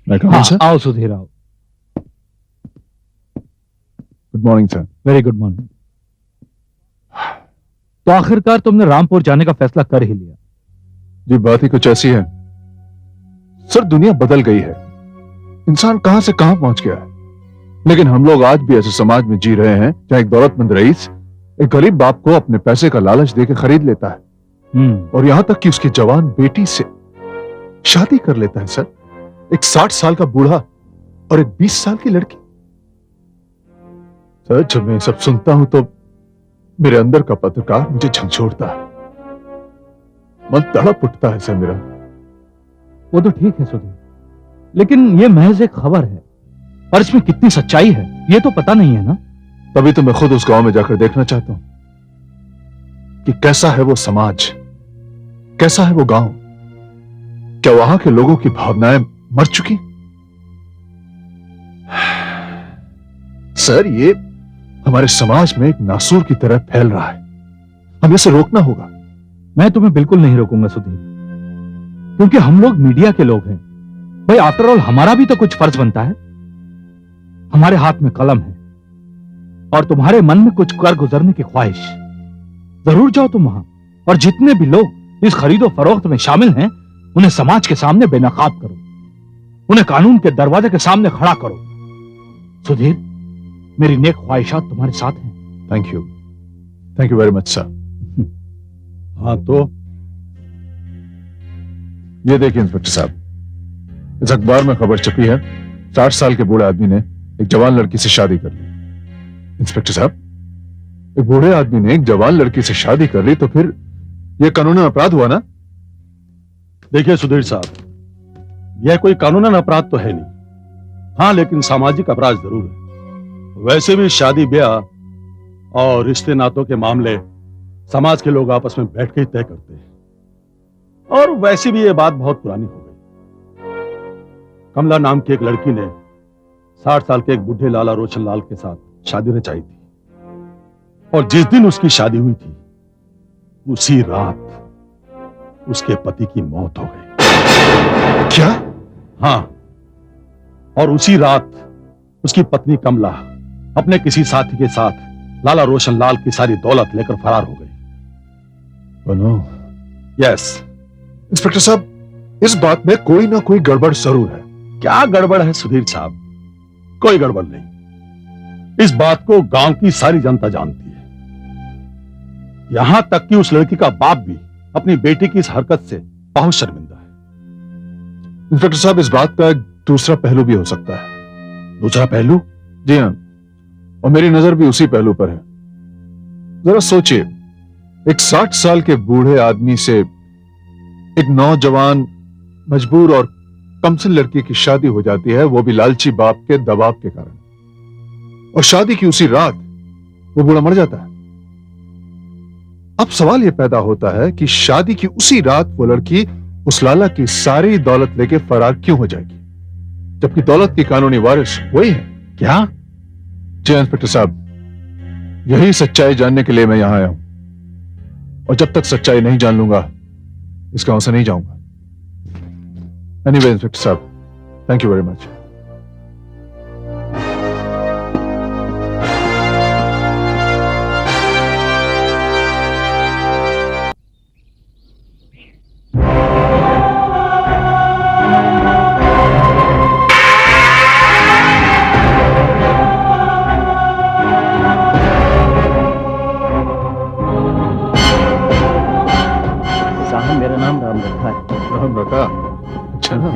मैं कहूँ सर? आओ सुधीर आओ। Good morning sir. Very good morning. तो आखिरकार तुमने रामपुर जाने का फैसला कर ही लिया? जी बात ही कुछ ऐसी है सर, दुनिया बदल गई है, इंसान कहां से कहां पहुंच गया है, लेकिन हम लोग आज भी ऐसे समाज में जी रहे हैं जहां एक दौलतमंद रईस एक गरीब बाप को अपने पैसे का लालच देकर खरीद लेता है और यहां तक कि उसकी जवान बेटी से शादी कर लेता है सर। एक 60 साल का बूढ़ा और एक 20 साल की लड़की। सर जब मैं सब सुनता हूं तो मेरे अंदर का पत्रकार मुझे झंझोड़ता है, मन तड़प उठता है सर मेरा। वो तो ठीक है सुधीर, लेकिन ये महज एक खबर है और इसमें कितनी सच्चाई है ये तो पता नहीं है ना। तभी तो मैं खुद उस गांव में जाकर देखना चाहता हूं कि कैसा है वो समाज, कैसा है वो गांव, क्या वहां के लोगों की भावनाएं मर चुकी? सर ये हमारे समाज में एक नासूर की तरह फैल रहा है, हमें इसे रोकना होगा। मैं तुम्हें बिल्कुल नहीं रोकूंगा सुधीर, क्योंकि हम लोग मीडिया के लोग हैं भाई। आफ्टर ऑल हमारा भी तो कुछ फर्ज बनता है। हमारे हाथ में कलम है और तुम्हारे मन में कुछ कर गुजरने की ख्वाहिश। जरूर जाओ तुम वहां और जितने भी लोग इस खरीदो फरोख्त में शामिल हैं उन्हें समाज के सामने बेनकाब करो, उन्हें कानून के दरवाजे के सामने खड़ा करो। सुधीर मेरी नेक ख्वाहिशात तुम्हारे साथ हैं। Thank you very much sir. हाँ तो ये देखिए इंस्पेक्टर साहब, इस अखबार में खबर छपी है 60 साल के बूढ़े आदमी ने एक जवान लड़की से शादी कर ली। इंस्पेक्टर साहब, एक बूढ़े आदमी ने एक जवान लड़की से शादी कर ली तो फिर यह कानूनन अपराध हुआ ना? देखिए सुधीर साहब, यह कोई कानूनन अपराध तो है नहीं, हाँ लेकिन सामाजिक अपराध जरूर है। वैसे भी शादी ब्याह और रिश्ते नातों के मामले समाज के लोग आपस में बैठ के ही तय करते हैं, और वैसे भी यह बात बहुत पुरानी हो गई। कमला नाम की एक लड़की ने 60 साल के एक बूढ़े लाला रोशन लाल के साथ शादी रचाई थी, और जिस दिन उसकी शादी हुई थी उसी रात उसके पति की मौत हो गई। क्या? हाँ, और उसी रात उसकी पत्नी कमला अपने किसी साथी के साथ लाला रोशन लाल की सारी दौलत लेकर फरार हो गई। यस इंस्पेक्टर साहब, इस बात में कोई ना कोई गड़बड़ जरूर है। क्या गड़बड़ है सुधीर साहब? कोई गड़बड़ नहीं। इस बात को गांव की सारी जनता जानती है, यहां तक कि उस लड़की का बाप भी अपनी बेटी की इस हरकत से बहुत शर्मिंदा है। इंस्पेक्टर साहब, इस बात का एक दूसरा पहलू भी हो सकता है। दूसरा पहलू? जी हाँ, और मेरी नजर भी उसी पहलू पर है। जरा सोचिए, एक 60 साल के बूढ़े आदमी से एक नौजवान मजबूर और कमसिन लड़की की शादी हो जाती है, वो भी लालची बाप के दबाव के कारण, और शादी की उसी रात वो बूढ़ा मर जाता है। अब सवाल यह पैदा होता है कि शादी की उसी रात वो लड़की उस लाला की सारी दौलत लेके फरार क्यों हो जाएगी, जबकि दौलत की कानूनी वारिस वही है। क्या? जी इंस्पेक्टर साहब, यही सच्चाई जानने के लिए मैं यहां आया हूं, और जब तक सच्चाई नहीं जान लूंगा इस गांव से नहीं जाऊंगा। एनीवे इंस्पेक्टर साहब, थैंक यू वेरी मच। मेरा नाम राम रखा है। राम रखा? अच्छा ना।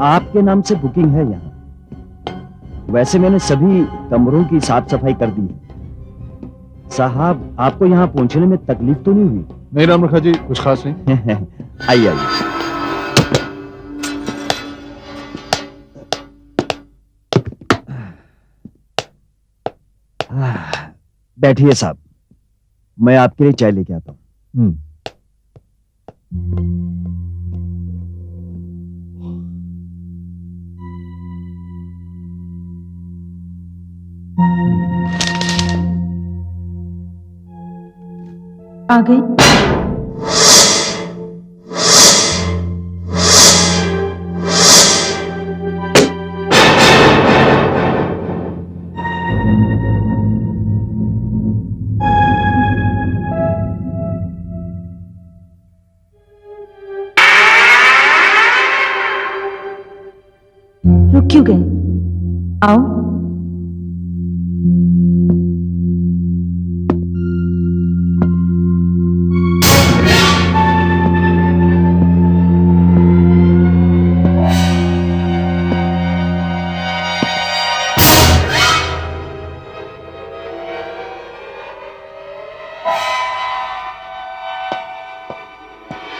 आपके नाम से बुकिंग है यहाँ। वैसे मैंने सभी कमरों की साफ सफाई कर दी है। साहब, आपको यहाँ पहुंचने में तकलीफ तो नहीं हुई? नहीं राम रखा जी, कुछ खास नहीं। आइए आइए। बैठिए साहब, मैं आपके लिए चाय लेके आता हूँ। आ गई। रुक क्यों गए? आओ।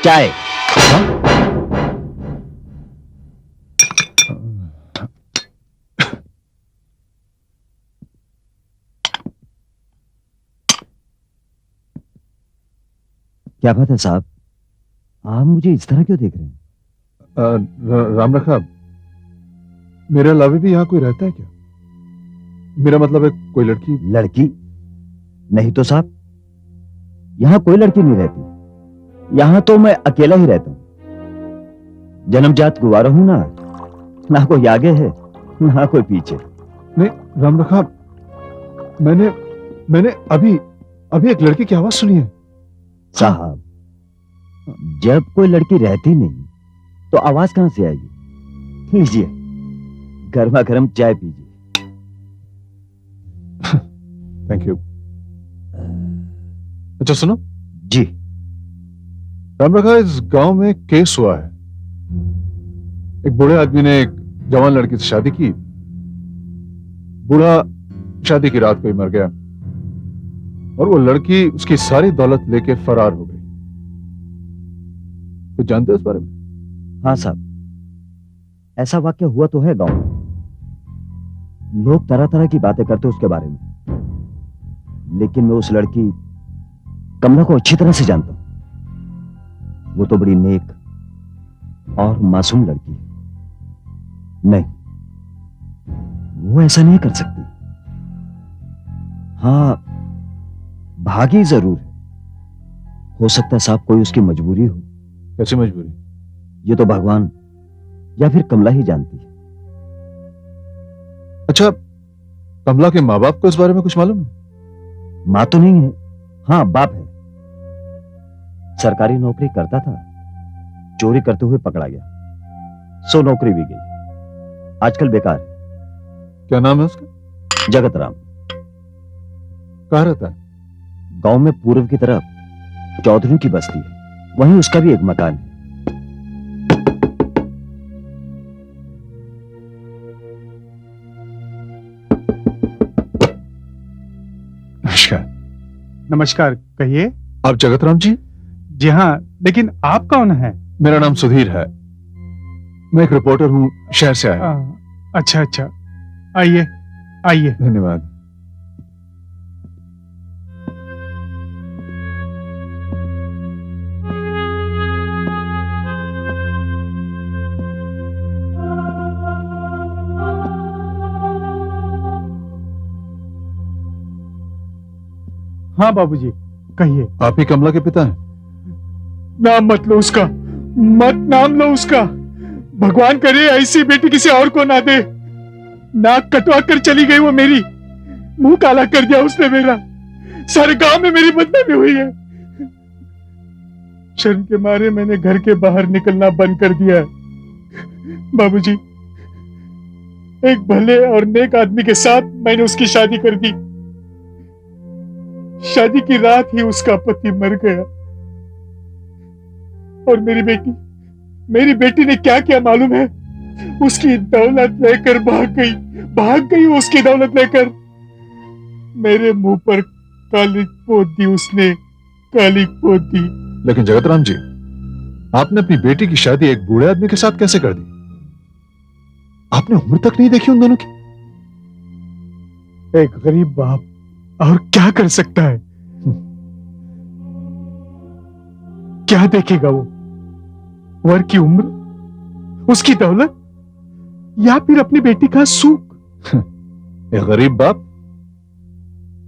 चाय। क्या बात है साहब, आप मुझे इस तरह क्यों देख रहे हैं? राम रखा, मेरे अलावा भी यहाँ कोई रहता है क्या? मेरा मतलब है कोई लड़की। लड़की? नहीं तो साहब, यहाँ कोई लड़की नहीं रहती। यहाँ तो मैं अकेला ही रहता हूँ। जन्मजात गुवारा हूं ना कोई आगे है ना कोई पीछे। नहीं राम रखा, मैंने अभी एक लड़की की आवाज सुनी है। साहब, जब कोई लड़की रहती नहीं तो आवाज कहां से आएगी? लीजिए, गर्मा गर्म चाय पीजिए। Thank you. अच्छा सुनो जी। राम रखा, इस गांव में केस हुआ है। एक बूढ़े आदमी ने एक जवान लड़की से शादी की। बूढ़ा शादी की रात को ही मर गया और वो लड़की उसकी सारी दौलत लेके फरार हो गई। कुछ जानते हो इस बारे में? हाँ साहब, ऐसा वाक्य हुआ तो है गांव में। लोग तरह तरह की बातें करते उसके बारे में, लेकिन मैं उस लड़की कमला को अच्छी तरह से जानता हूं। वो तो बड़ी नेक और मासूम लड़की है। नहीं, वो ऐसा नहीं कर सकती। हाँ, भागी जरूर है। हो सकता है साहब कोई उसकी मजबूरी हो। कैसी मजबूरी? ये तो भगवान या फिर कमला ही जानती है। अच्छा, कमला के माँ बाप को इस बारे में कुछ मालूम है? मां तो नहीं है, हाँ बाप है। सरकारी नौकरी करता था, चोरी करते हुए पकड़ा गया, सो नौकरी भी गई। आजकल बेकार है। क्या नाम है उसका? जगत राम। कहाँ रहता है? गांव में पूर्व की तरफ चौधरी की बस्ती है, वहीं उसका भी एक मकान है। नमस्कार। नमस्कार, कहिए। आप जगत राम जी? जी हाँ, लेकिन आप कौन है? मेरा नाम सुधीर है। मैं एक रिपोर्टर हूँ, शहर से आया। अच्छा अच्छा, आइए आइए। धन्यवाद। हाँ बाबूजी, कहिए। आप ही कमला के पिता हैं? नाम मत लो उसका, मत नाम लो उसका। भगवान करे ऐसी बेटी किसी और को ना दे। नाक कटवा कर चली गई वो मेरी, मुंह काला कर दिया उसने मेरा। सारे गांव में मेरी बदनामी हुई है। शर्म के मारे मैंने घर के बाहर निकलना बंद कर दिया है। बाबूजी, एक भले और नेक आदमी के साथ मैंने उसकी शादी कर दी। शादी की रात ही उसका पति मर गया और मेरी बेटी ने क्या किया मालूम है? उसकी दौलत लेकर भाग गई उसकी दौलत लेकर। मेरे मुंह पर काली पोत दी उसने, काली पोत दी। लेकिन जगत राम जी, आपने अपनी बेटी की शादी एक बूढ़े आदमी के साथ कैसे कर दी? आपने उम्र तक नहीं देखी उन दोनों की? एक गरीब बाप और क्या कर सकता है? क्या देखेगा वो? वर की उम्र, उसकी दौलत, या फिर अपनी बेटी का सुख? एक गरीब बाप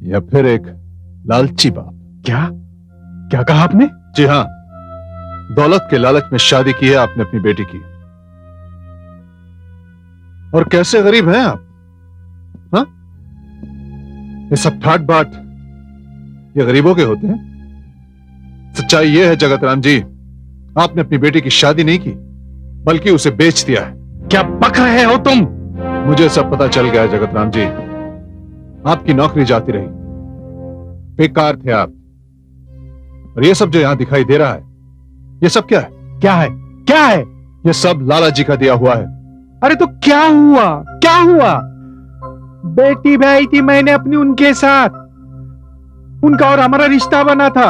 या फिर एक लालची बाप? क्या कहा आपने? जी हाँ, दौलत के लालच में शादी की है आपने अपनी बेटी की। और कैसे गरीब हैं आप? हाँ, ये सब ठाट बाट ये गरीबों के होते हैं। सच्चाई ये है जगत राम जी, आपने अपनी बेटी की शादी नहीं की बल्कि उसे बेच दिया है। क्या बक रहे हो तुम? मुझे सब पता चल गया है जगत राम जी। आपकी नौकरी जाती रही, बेकार थे आप। और ये सब जो यहां दिखाई दे रहा है, ये सब क्या है? क्या है? क्या है? ये सब लाला जी का दिया हुआ है। अरे तो क्या हुआ? क्या हुआ? बेटी भाई थी मैंने अपनी उनके साथ, उनका और हमारा रिश्ता बना था,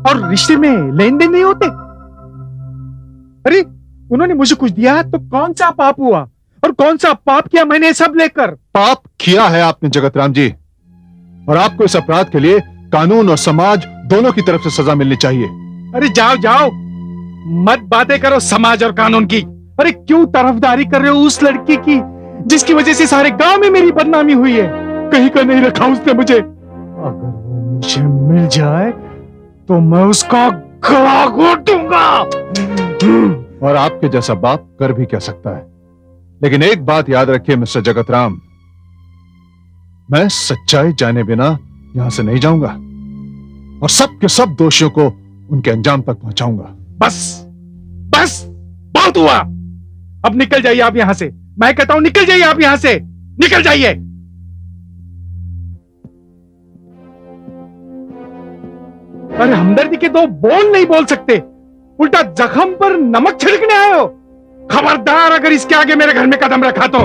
और रिश्ते में लेन देन नहीं होते। अरे उन्होंने मुझे कुछ दिया तो कौन सा पाप हुआ, और कौन सा पाप किया मैंने सब लेकर? पाप किया है आपने जगत राम जी, और आपको इस अपराध के लिए कानून और समाज दोनों की तरफ से सजा मिलनी चाहिए। अरे जाओ जाओ, मत बातें करो समाज और कानून की। अरे क्यों तरफदारी कर रहे हो उस लड़की की जिसकी वजह से सारे गांव में मेरी बदनामी हुई है? कहीं का नहीं रखा उसने मुझे। अगर वो मुझे मिल जाए तो मैं उसका गला घोटूंगा। और आपके जैसा बाप कर भी क्या सकता है। लेकिन एक बात याद रखिए मिस्टर जगत राम, मैं सच्चाई जाने बिना यहां से नहीं जाऊंगा, और सब के सब दोषियों को उनके अंजाम तक पहुंचाऊंगा। बस बस, बहुत हुआ। अब निकल जाइए आप यहां से। मैं कहता हूं निकल जाइए आप यहां से, निकल जाइए। अरे हमदर्दी के दो बोल नहीं बोल सकते, उल्टा जख्म पर नमक छिड़कने आए हो। खबरदार अगर इसके आगे मेरे घर में कदम रखा तो।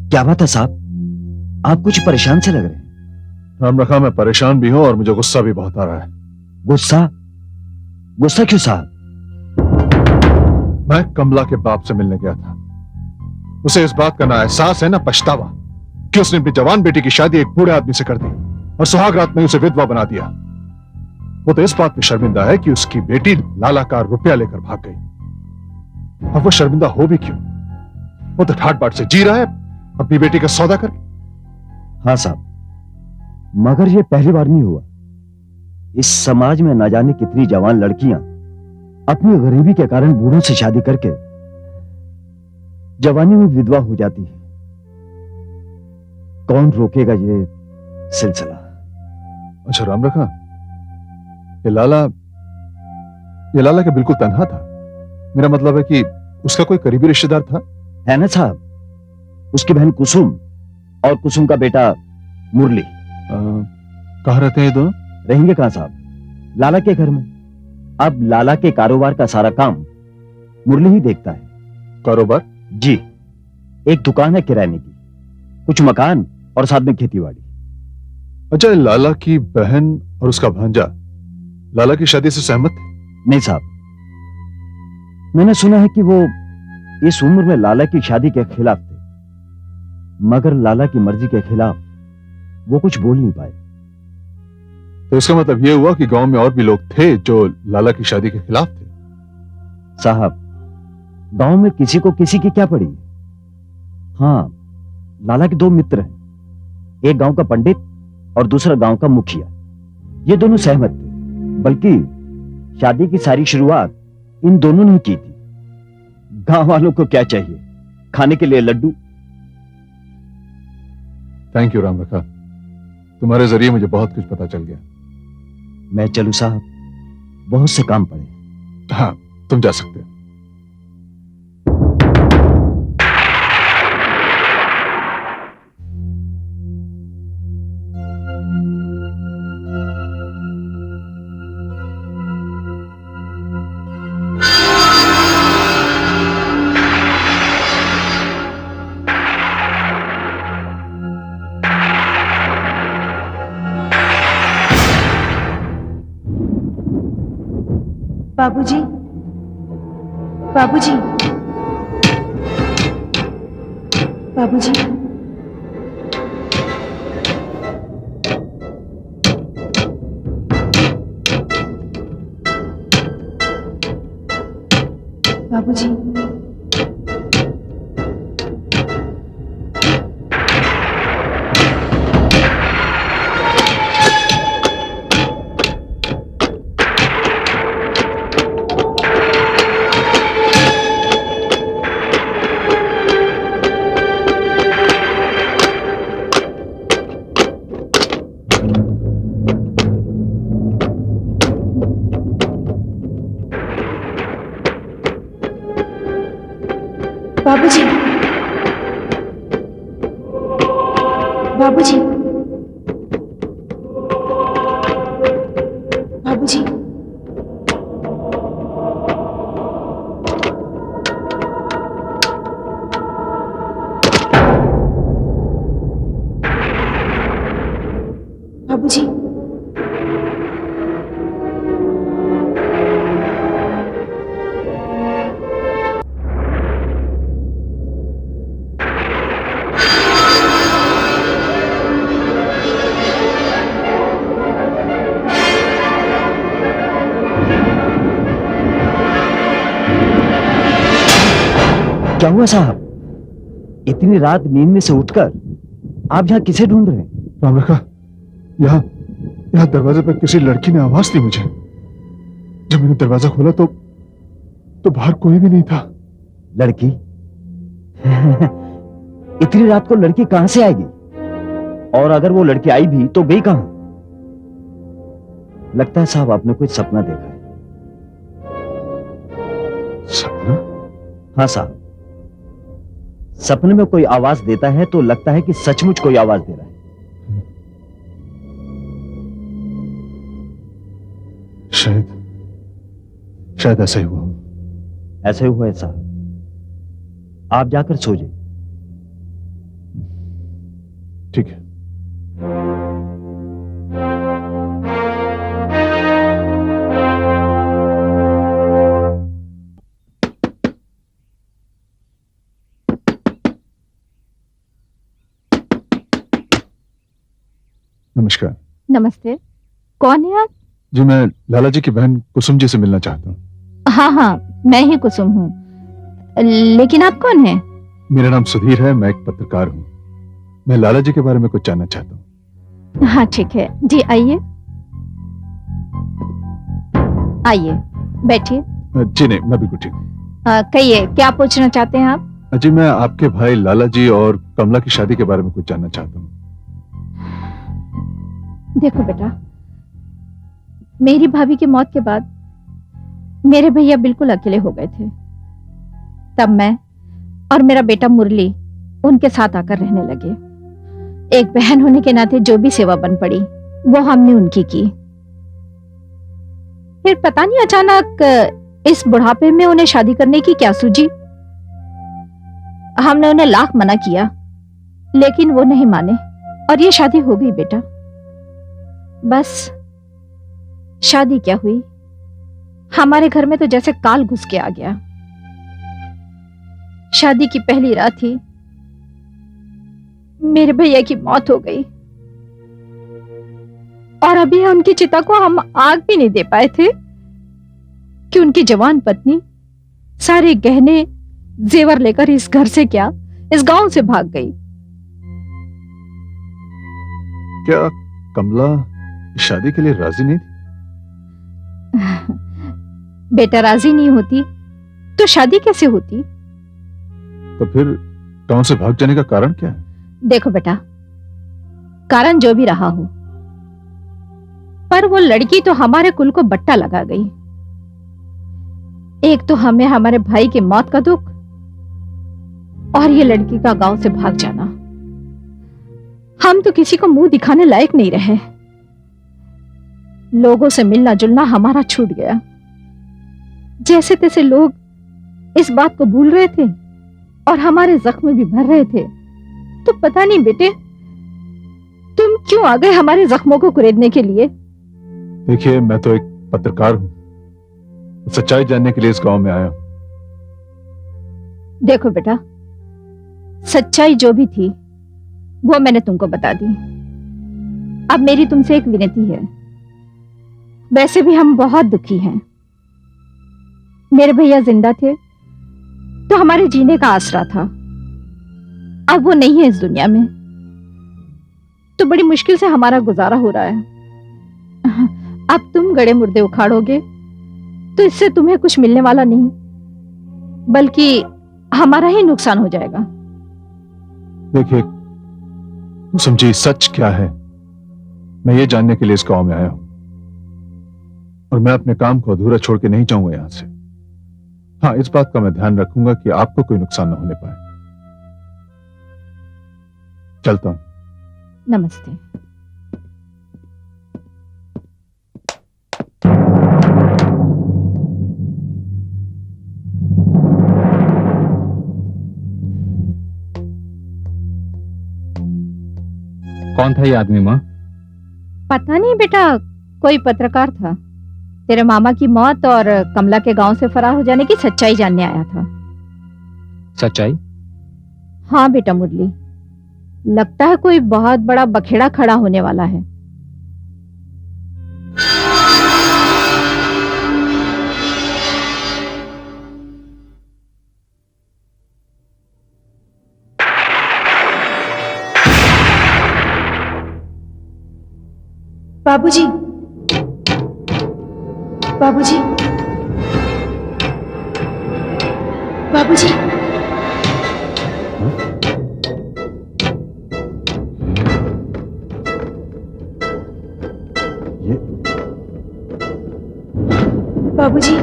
क्या बात है साहब, आप कुछ परेशान से लग रहे हैं। राम रखा, मैं परेशान भी हूं और मुझे गुस्सा भी बहुत आ रहा है। गुस्सा? गुस्सा क्यों साहब? मैं कमला के बाप से मिलने गया था। उसे इस बात का ना एहसास है ना पछतावा कि उसने अपनी जवान बेटी की शादी एक बूढ़े आदमी से कर दी और सुहाग रात में उसे विधवा बना दिया। वो तो इस बात पे शर्मिंदा है कि उसकी बेटी लाला का रुपया लेकर भाग गई। अब वो शर्मिंदा हो भी क्यों? वो तो ठाट बाट से जी रहा है अपनी बेटी का सौदा करके। हाँ साहब, मगर ये पहली बार नहीं हुआ। इस समाज में ना जाने कितनी जवान लड़कियां अपनी गरीबी के कारण बूढ़ों से शादी करके जवानी में विधवा हो जाती है। कौन रोकेगा ये सिलसिला? अच्छा राम रखा, ये लाला के बिल्कुल तन्हा था। मेरा मतलब है कि उसका कोई करीबी रिश्तेदार था? है ना साहब, उसकी बहन कुसुम और कुसुम का बेटा मुरली। कहाँ रहते हैं ये दोनों? रहेंगे कहां साहब? लाला के घर में। अब लाला के कारोबार का सारा काम मुरली ही देखता है। कारोबार? जी, एक दुकान है किराने की, कुछ मकान और साथ में खेतीबाड़ी। अच्छा, लाला की बहन और उसका भांजा लाला की शादी से सहमत थे? नहीं साहब, मैंने सुना है कि वो इस उम्र में लाला की शादी के खिलाफ थे, मगर लाला की मर्जी के खिलाफ वो कुछ बोल नहीं पाए। तो इसका मतलब यह हुआ कि गांव में और भी लोग थे जो लाला की शादी के खिलाफ थे? साहब, गांव में किसी को किसी की क्या पड़ी। हाँ, लाला के दो मित्र हैं, एक गांव का पंडित और दूसरा गांव का मुखिया। ये दोनों सहमत थे, बल्कि शादी की सारी शुरुआत इन दोनों ने की थी। गांव वालों को क्या चाहिए, खाने के लिए लड्डू। थैंक यू राम रखा, तुम्हारे जरिए मुझे बहुत कुछ पता चल गया। मैं चलूं साहब, बहुत से काम पड़े। हाँ, तुम जा सकते हो। बाबूजी, बाबूजी, बाबूजी, बाबूजी, बाबूजी, बाबूजी, बाबूजी, बाबूजी, क्या हुआ साहब? इतनी रात नींद में से उठकर आप यहाँ किसे ढूंढ रहे हैं? राम रखा, यहाँ यहाँ दरवाजे पर किसी लड़की ने आवाज दी मुझे। जब मैंने दरवाजा खोला तो बाहर कोई भी नहीं था। लड़की? इतनी रात को लड़की कहां से आएगी? और अगर वो लड़की आई भी तो गई कहां? लगता है साहब आपने कोई सपना देखा है। सपना? हाँ साहब, सपने में कोई आवाज देता है तो लगता है कि सचमुच कोई आवाज दे रहा है। शायद ऐसा ही हुआ। ऐसा ही हुआ है साहब, आप जाकर सो जाइए। ठीक है। नमस्कार। नमस्ते। कौन है आप? जी, मैं लाला जी की बहन कुसुम जी से मिलना चाहता हूँ। हाँ हाँ, मैं ही कुसुम हूँ। लेकिन आप कौन हैं? मेरा नाम सुधीर है, मैं एक पत्रकार हूँ। मैं लाला जी के बारे में कुछ जानना चाहता हूँ। हाँ ठीक है जी, आइए आइए, बैठिए। जी नहीं, मैं बिल्कुल ठीक हूँ। कहिए, क्या पूछना चाहते हैं आप? जी, मैं आपके भाई लाला जी और कमला की शादी के बारे में कुछ जानना चाहता हूँ। देखो बेटा, मेरी भाभी की मौत के बाद मेरे भैया बिल्कुल अकेले हो गए थे। तब मैं और मेरा बेटा मुरली उनके साथ आकर रहने लगे। एक बहन होने के नाते जो भी सेवा बन पड़ी वो हमने उनकी की। फिर पता नहीं अचानक इस बुढ़ापे में उन्हें शादी करने की क्या सूझी। हमने उन्हें लाख मना किया लेकिन वो नहीं माने और ये शादी हो गई बेटा। बस शादी क्या हुई, हमारे घर में तो जैसे काल घुस के आ गया। शादी की पहली रात ही मेरे भैया की मौत हो गई और अभी उनकी चिता को हम आग भी नहीं दे पाए थे कि उनकी जवान पत्नी सारे गहने जेवर लेकर इस घर से क्या इस गांव से भाग गई। क्या कमला शादी के लिए राजी नहीं थी? बेटा, राजी नहीं होती तो शादी कैसे होती? तो फिर गांव से भाग जाने का कारण क्या है? देखो बेटा, कारण जो भी रहा हो, पर वो लड़की तो हमारे कुल को बट्टा लगा गई। एक तो हमें हमारे भाई की मौत का दुख और ये लड़की का गांव से भाग जाना। हम तो किसी को मुंह दिखाने लायक नहीं रहे। लोगों से मिलना जुलना हमारा छूट गया। जैसे तैसे लोग इस बात को भूल रहे थे और हमारे जख्म भी भर रहे थे। तो पता नहीं बेटे, तुम क्यों आ गए हमारे जख्मों को कुरेदने के लिए? देखिए, मैं तो एक पत्रकार हूं, सच्चाई जानने के लिए इस गांव में आया हूं। देखो बेटा, सच्चाई जो भी थी वो मैंने तुमको बता दी। अब मेरी तुमसे एक विनती है। वैसे भी हम बहुत दुखी हैं। मेरे भैया जिंदा थे तो हमारे जीने का आसरा था। अब वो नहीं है इस दुनिया में तो बड़ी मुश्किल से हमारा गुजारा हो रहा है। अब तुम गड़े मुर्दे उखाड़ोगे तो इससे तुम्हें कुछ मिलने वाला नहीं, बल्कि हमारा ही नुकसान हो जाएगा। देखिए कुसुम जी, सच क्या है मैं ये जानने के लिए इस गांव में आया हूं और मैं अपने काम को अधूरा छोड़ के नहीं जाऊंगा यहां से। हाँ, इस बात का मैं ध्यान रखूंगा कि आपको कोई नुकसान न होने पाए। चलता हूं। नमस्ते। कौन था ये आदमी माँ? पता नहीं बेटा, कोई पत्रकार था। तेरे मामा की मौत और कमला के गांव से फरार हो जाने की सच्चाई जानने आया था। सच्चाई? हाँ बेटा मुरली, लगता है कोई बहुत बड़ा बखेड़ा खड़ा होने वाला है। बाबूजी, बाबूजी, बाबूजी, ये बाबूजी,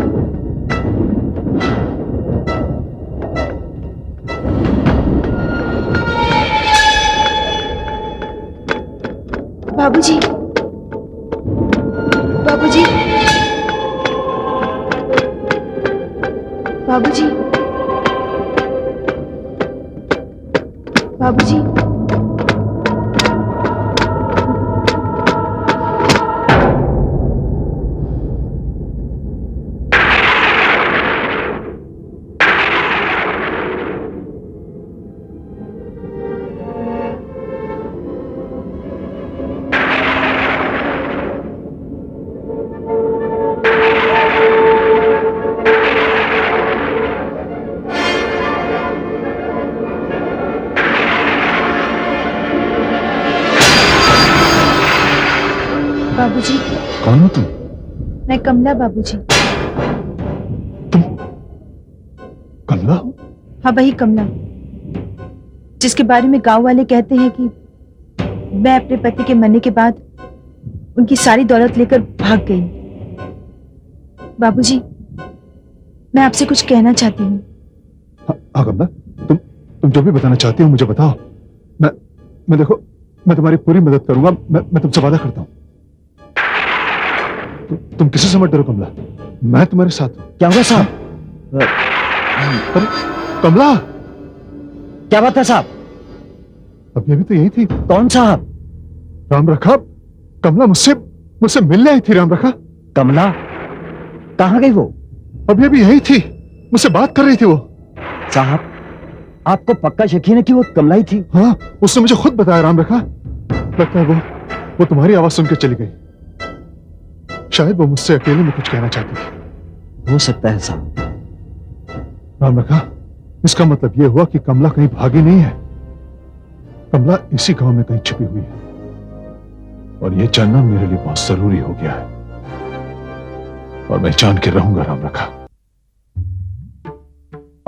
बाबूजी, बाबूजी, बाबूजी, बाबूजी, बाबूजी, कौन हो तुम? मैं कमला बाबूजी। कमला? हाँ, वही कमला जिसके बारे में गांव वाले कहते हैं कि मैं अपने पति के मरने के बाद उनकी सारी दौलत लेकर भाग गई। बाबूजी, मैं आपसे कुछ कहना चाहती हूँ। हाँ कमला, तुम जो भी बताना चाहती हो मुझे बताओ। मैं देखो, मैं तुम्हारी पूरी मदद करूंगा। मैं तुमसे वादा करता हूँ। तुम किसी से मत डरो कमला, मैं तुम्हारे साथ हूं। क्या हुआ साहब? अरे कमला, क्या बात है साहब? अभी अभी तो यही थी। कौन साहब? राम रखा, कमला मुझसे मिलने आई थी। राम रखा, कमला कहाँ गई वो? अभी अभी यही थी, मुझसे बात कर रही थी वो। साहब, आपको पक्का यकीन है कि वो कमला ही थी? हाँ, उसने मुझे खुद बताया। राम रखा, लगता है वो तुम्हारी आवाज सुन के चली गई। शायद वो मुझसे अकेले में कुछ कहना चाहती थी। हो सकता है साहब। राम रखा, इसका मतलब यह हुआ कि कमला कहीं भागी नहीं है। कमला इसी गांव में कहीं छिपी हुई है, और यह जानना मेरे लिए बहुत जरूरी हो गया है, और मैं जान के रहूंगा। राम रखा,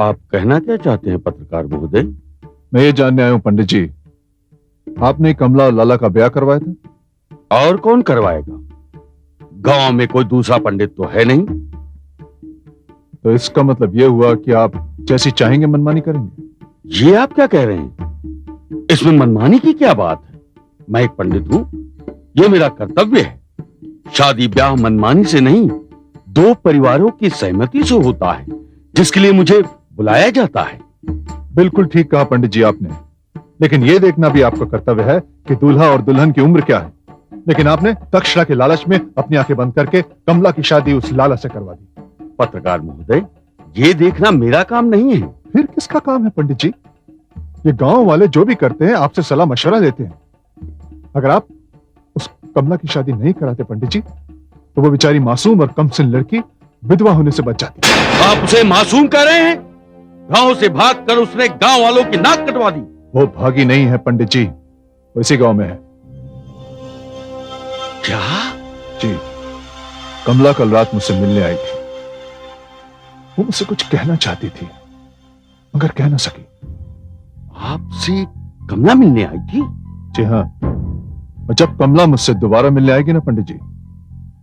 आप कहना क्या चाहते हैं पत्रकार महोदय? मैं ये जानने आया हूं पंडित जी, आपने कमला और लाला का ब्याह करवाया था? और कौन करवाएगा? गांव में कोई दूसरा पंडित तो है नहीं। तो इसका मतलब यह हुआ कि आप जैसी चाहेंगे मनमानी करेंगे? ये आप क्या कह रहे हैं? इसमें मनमानी की क्या बात है? मैं एक पंडित हूं, ये मेरा कर्तव्य है। शादी ब्याह मनमानी से नहीं, दो परिवारों की सहमति से होता है, जिसके लिए मुझे बुलाया जाता है। बिल्कुल ठीक कहा पंडित जी आपने, लेकिन यह देखना भी आपका कर्तव्य है कि दूल्हा और दुल्हन की उम्र क्या है। लेकिन आपने तक्षशिला के लालच में अपनी आंखें बंद करके कमला की शादी उस लाला से करवा दी। पत्रकार महोदय, ये देखना मेरा काम नहीं है। फिर किसका काम है पंडित जी? ये गांव वाले जो भी करते हैं आपसे सलाह मशवरा देते हैं। अगर आप उस कमला की शादी नहीं कराते पंडित जी, तो वो बेचारी मासूम और कमसिन लड़की विधवा होने से बच जाती। आप उसे मासूम कह रहे हैं? गांव से भागकर उसने गांव वालों की नाक कटवा दी। वो भागी नहीं है पंडित जी, वो इसी गांव में है। क्या? जी, कमला कल रात मुझसे मिलने आई थी। वो मुझसे कुछ कहना चाहती थी, मगर कह ना सकी। आपसे कमला मिलने आई थी? जी हाँ, और जब कमला मुझसे दोबारा मिलने आएगी ना पंडित जी,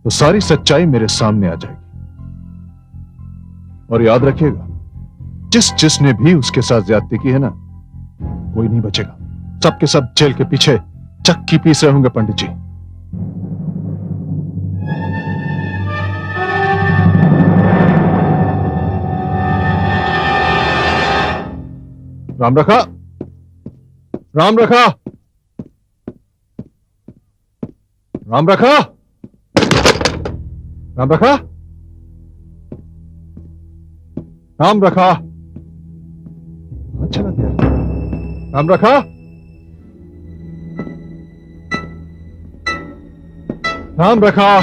तो सारी सच्चाई मेरे सामने आ जाएगी। और याद रखिएगा, जिसने भी उसके साथ ज्यादती की है ना, कोई नहीं बचेगा। सबके सब जेल के पीछे चक्की पीस रहे होंगे पंडित जी। राम रखा, राम रखा, राम रखा, राम रखा, राम रखा। अच्छा लग गया। राम रखा, राम रखा,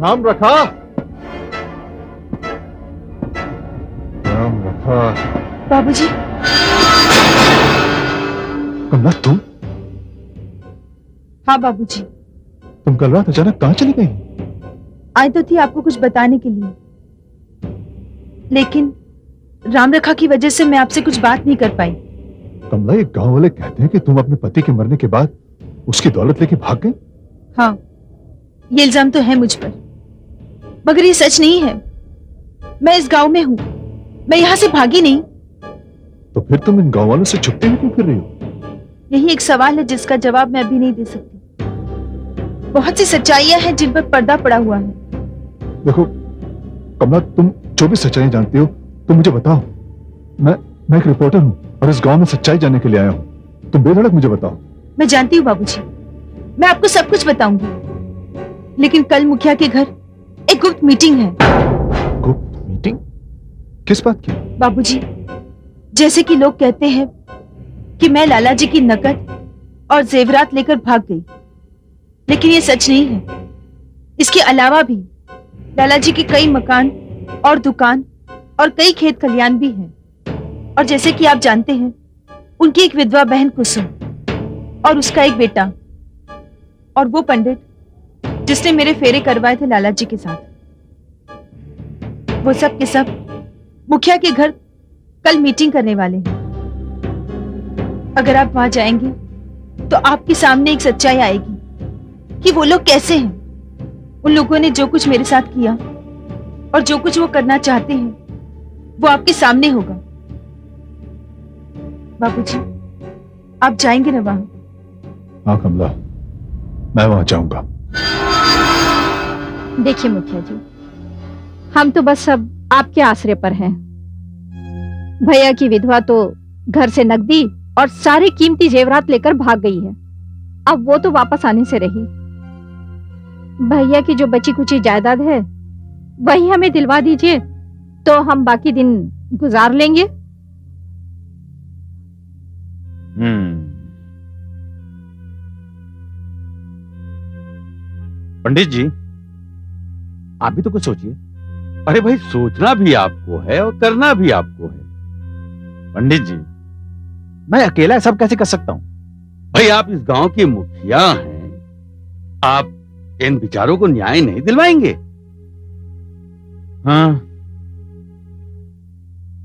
राम रखा, राम रखा। बाबूजी, कमला तुम हाँ बाबूजी, तुम कल रात अचानक कहां चली गई? आई तो थी आपको कुछ बताने के लिए, लेकिन राम रखा की वजह से मैं आपसे कुछ बात नहीं कर पाई। कमला, ये गांव वाले कहते हैं कि तुम अपने पति के मरने के बाद उसकी दौलत लेके भाग गई। हाँ, ये इल्जाम तो है मुझ पर, मगर ये सच नहीं है। मैं इस गांव में हूं, मैं यहां से भागी नहीं। तो फिर तुम इन गांव वालों से छुपते हुए क्यों फिर रही हो? यही एक सवाल है जिसका जवाब मैं अभी नहीं दे सकती। बहुत सी सच्चाइयां हैं जिन पर पर्दा पड़ा हुआ है। देखो कमला, तुम जो भी सच्चाई जानती हो तुम मुझे बताओ। मैं एक रिपोर्टर हूं और इस गांव में सच्चाई जानने के लिए आया हूं। तुम बेधड़क मुझे बताओ। मैं जानती हूँ बाबूजी, मैं आपको सब कुछ बताऊंगी, लेकिन कल मुखिया के घर एक गुप्त मीटिंग है। गुप्त मीटिंग? किस बात की? बाबूजी, जैसे कि लोग कहते हैं कि मैं लाला जी की नकद और जेवरात लेकर भाग गई, लेकिन ये सच नहीं है। इसके अलावा भी लाला जी के कई मकान और दुकान और कई खेत खलियान भी हैं। और जैसे कि आप जानते हैं, उनकी एक विधवा बहन कुसुम और उसका एक बेटा, और वो पंडित जिसने मेरे फेरे करवाए थे लाला जी के साथ, वो सब के सब मुखिया के घर कल मीटिंग करने वाले हैं। अगर आप वहां जाएंगे तो आपके सामने एक सच्चाई आएगी कि वो लोग कैसे हैं। उन लोगों ने जो कुछ मेरे साथ किया और जो कुछ वो करना चाहते हैं वो आपके सामने होगा। बाबूजी, आप जाएंगे ना वहां? हाँ कमला, मैं वहां जाऊंगा। देखिए मुखिया जी, हम तो बस सब आपके आसरे पर हैं। भैया की विधवा तो घर से नकदी और सारे कीमती जेवरात लेकर भाग गई है। अब वो तो वापस आने से रही। भैया की जो बची कुची जायदाद है वही हमें दिलवा दीजिए तो हम बाकी दिन गुजार लेंगे। पंडित जी, आप भी तो कुछ सोचिए। अरे भाई, सोचना भी आपको है और करना भी आपको है। पंडित जी, मैं अकेला सब कैसे कर सकता हूं? भाई, आप इस गांव के मुखिया हैं, आप इन विचारों को न्याय नहीं दिलवाएंगे? हाँ,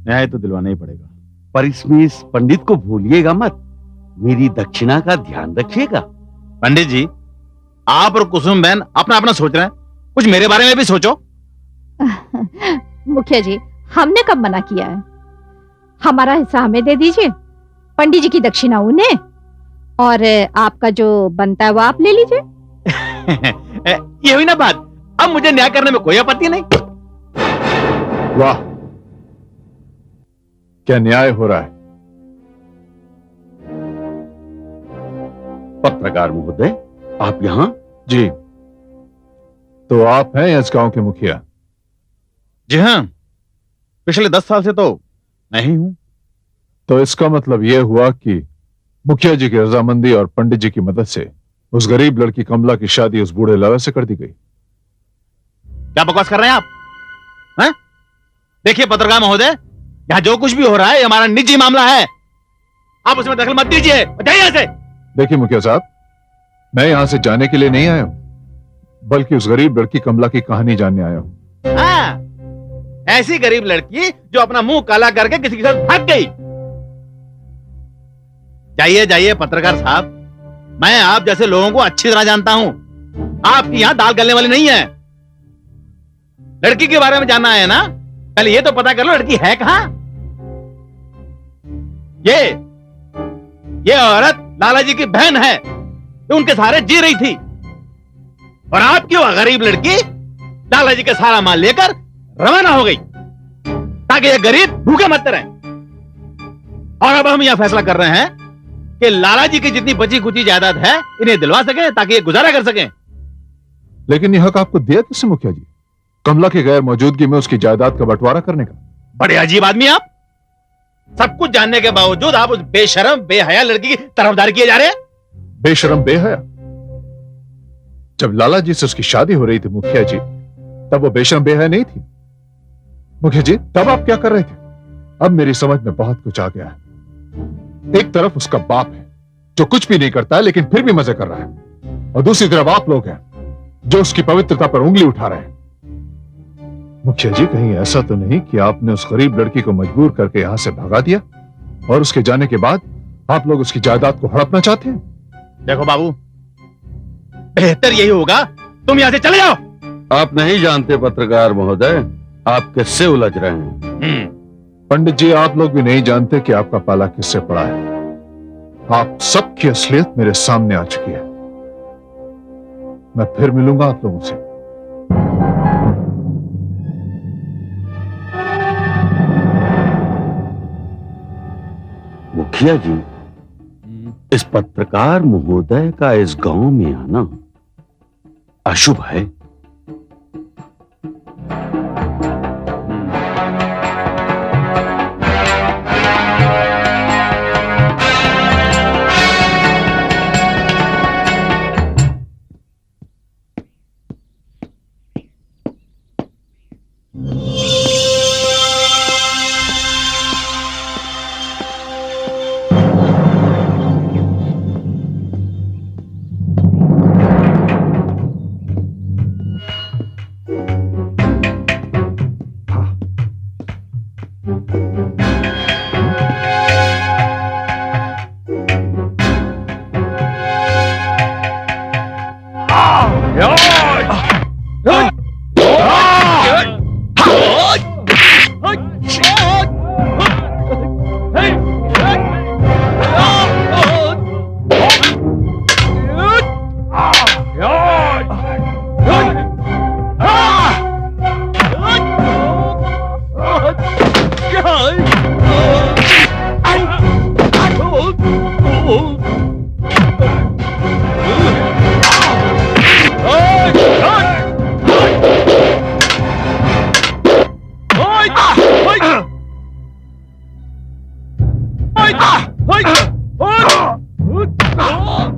न्याय तो दिलवाना ही पड़ेगा, पर इसमें इस पंडित को भूलिएगा मत। मेरी दक्षिणा का ध्यान रखिएगा। पंडित जी, आप और कुसुम बहन अपना अपना सोच रहे हैं, कुछ मेरे बारे में भी सोचो। मुखिया जी, हमने कब मना किया है? हमारा हिस्सा हमें दे दीजिए, पंडित जी की दक्षिणा उन्हें, और आपका जो बनता है वो आप ले लीजिए। ये हुई ना बात। अब मुझे न्याय करने में कोई आपत्ति नहीं। वाह, क्या न्याय हो रहा है। पत्रकार महोदय, आप यहाँ? जी, तो आप हैं इस गांव के मुखिया? जी हाँ, पिछले 10 साल से तो मैं ही हूं। तो इसका मतलब यह हुआ कि मुखिया जी की रजामंदी और पंडित जी की मदद से उस गरीब लड़की कमला की शादी उस बूढ़े लाला से कर दी गई। क्या बकवास कर रहे हैं आप? हैं? देखिए पत्रकार महोदय, यहां जो कुछ भी हो रहा है ये हमारा निजी मामला है। आप उसमें दखल मत दीजिए, जाइए यहां से। देखिए मुखिया साहब, मैं यहां से जाने के लिए नहीं आया हूं, बल्कि उस गरीब लड़की कमला की कहानी जानने आया हूं। हाँ, ऐसी गरीब लड़की जो अपना मुंह काला करके किसी के साथ भाग गई। जाइए जाइए पत्रकार साहब, मैं आप जैसे लोगों को अच्छी तरह जानता हूं। आपकी यहां दाल गलने वाली नहीं है। लड़की के बारे में जानना है ना, पहले ये तो पता कर लो लड़की है कहां। ये औरत लाला जी की बहन है, जो उनके सहारे जी रही थी, और आपकी वो गरीब लड़की लाला जी का सारा माल लेकर रवाना हो गई, ताकि ये गरीब भूखे मरते रहे। और अब हम यह फैसला कर रहे हैं कि लाला जी की जितनी बची कुची जायदाद है इन्हें दिलवा सकें, ताकि ये गुजारा कर सकें। लेकिन यह हक आपको दिया किसने मुखिया जी? कमला की गैर मौजूदगी में उसकी जायदाद का बंटवारा करने का? बड़े अजीब आदमी आप, सब कुछ जानने के बावजूद आप उस बेशरम बेहया लड़की की तरफदारी किए जा रहे हैं। बेशरम बेहया? जब लाला जी से उसकी शादी हो रही थी मुखिया जी, तब वो बेशरम बेहया नहीं थी। मुखिया जी तब आप क्या कर रहे थे? अब मेरी समझ में बहुत कुछ आ गया है। एक तरफ उसका बाप है जो कुछ भी नहीं करता है लेकिन फिर भी मजे कर रहा है, और दूसरी तरफ आप लोग हैं जो उसकी पवित्रता पर उंगली उठा रहे हैं। मुखिया जी कहीं ऐसा तो नहीं कि आपने उस गरीब लड़की को मजबूर करके यहां से भगा दिया और उसके जाने के बाद आप लोग उसकी जायदाद को हड़पना चाहते हैं? देखो बाबू, बेहतर यही होगा तुम यहां से चले जाओ। आप नहीं जानते पत्रकार महोदय, आप किससे उलझ रहे हैं। पंडित जी आप लोग भी नहीं जानते कि आपका पाला किससे पड़ा है। आप सबकी असलियत मेरे सामने आ चुकी है। मैं फिर मिलूंगा आप लोगों से। मुखिया जी, इस पत्रकार महोदय का इस गांव में आना अशुभ है।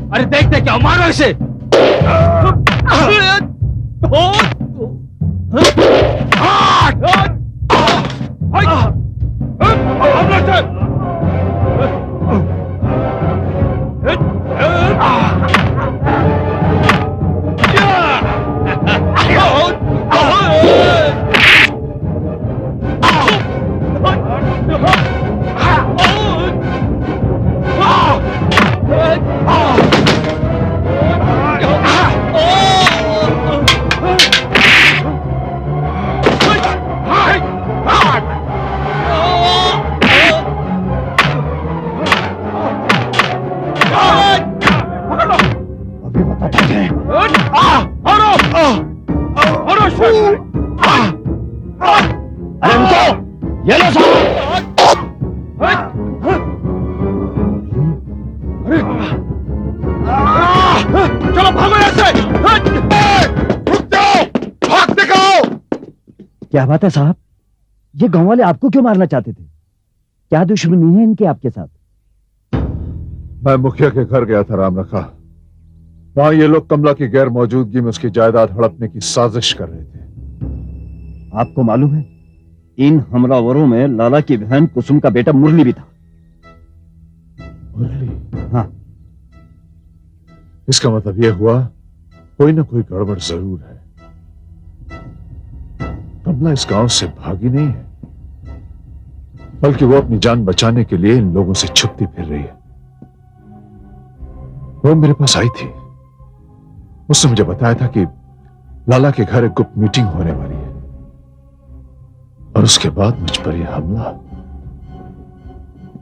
अरे देखते क्या, मारो इसे। चलो भागो यहाँ से। रुक जाओ, भाग दिखाओ। क्या बात है साहब, ये गांव वाले आपको क्यों मारना चाहते थे? क्या दुश्मनी है इनकी आपके साथ? मैं मुखिया के घर गया था राम रखा। वहां ये लोग कमला की गैर मौजूदगी में उसकी जायदाद हड़पने की साजिश कर रहे थे। आपको मालूम है इन हमलावरों में लाला की बहन कुसुम का बेटा मुरली भी था। मुरली? हाँ। इसका मतलब यह हुआ कोई ना कोई गड़बड़ जरूर है। कमला इस गांव से भागी नहीं है, बल्कि वो अपनी जान बचाने के लिए इन लोगों से छुपती फिर रही है। वो मेरे पास आई थी, उसने मुझे बताया था कि लाला के घर एक गुप्त मीटिंग होने वाली है और उसके बाद मुझ पर यह हमला।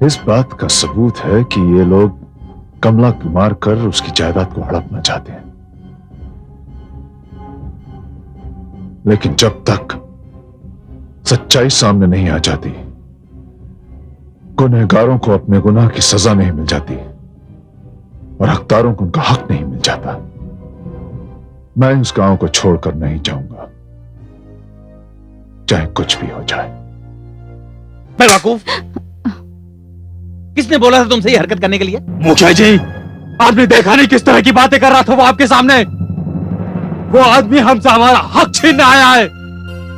इस बात का सबूत है कि ये लोग कमला को मारकर उसकी जायदाद को हड़पना चाहते हैं। लेकिन जब तक सच्चाई सामने नहीं आ जाती, गुनहगारों को अपने गुनाह की सजा नहीं मिल जाती और हकदारों को उनका हक नहीं मिल जाता, मैं इस गांव को छोड़कर नहीं जाऊंगा, चाहे कुछ भी हो जाए। बेवकूफ, किसने बोला था तुमसे ये हरकत करने के लिए? मुखिया जी, आपने देखा नहीं किस तरह की बातें कर रहा था वो आपके सामने। वो आदमी हमसे हमारा हक छीनने आया है।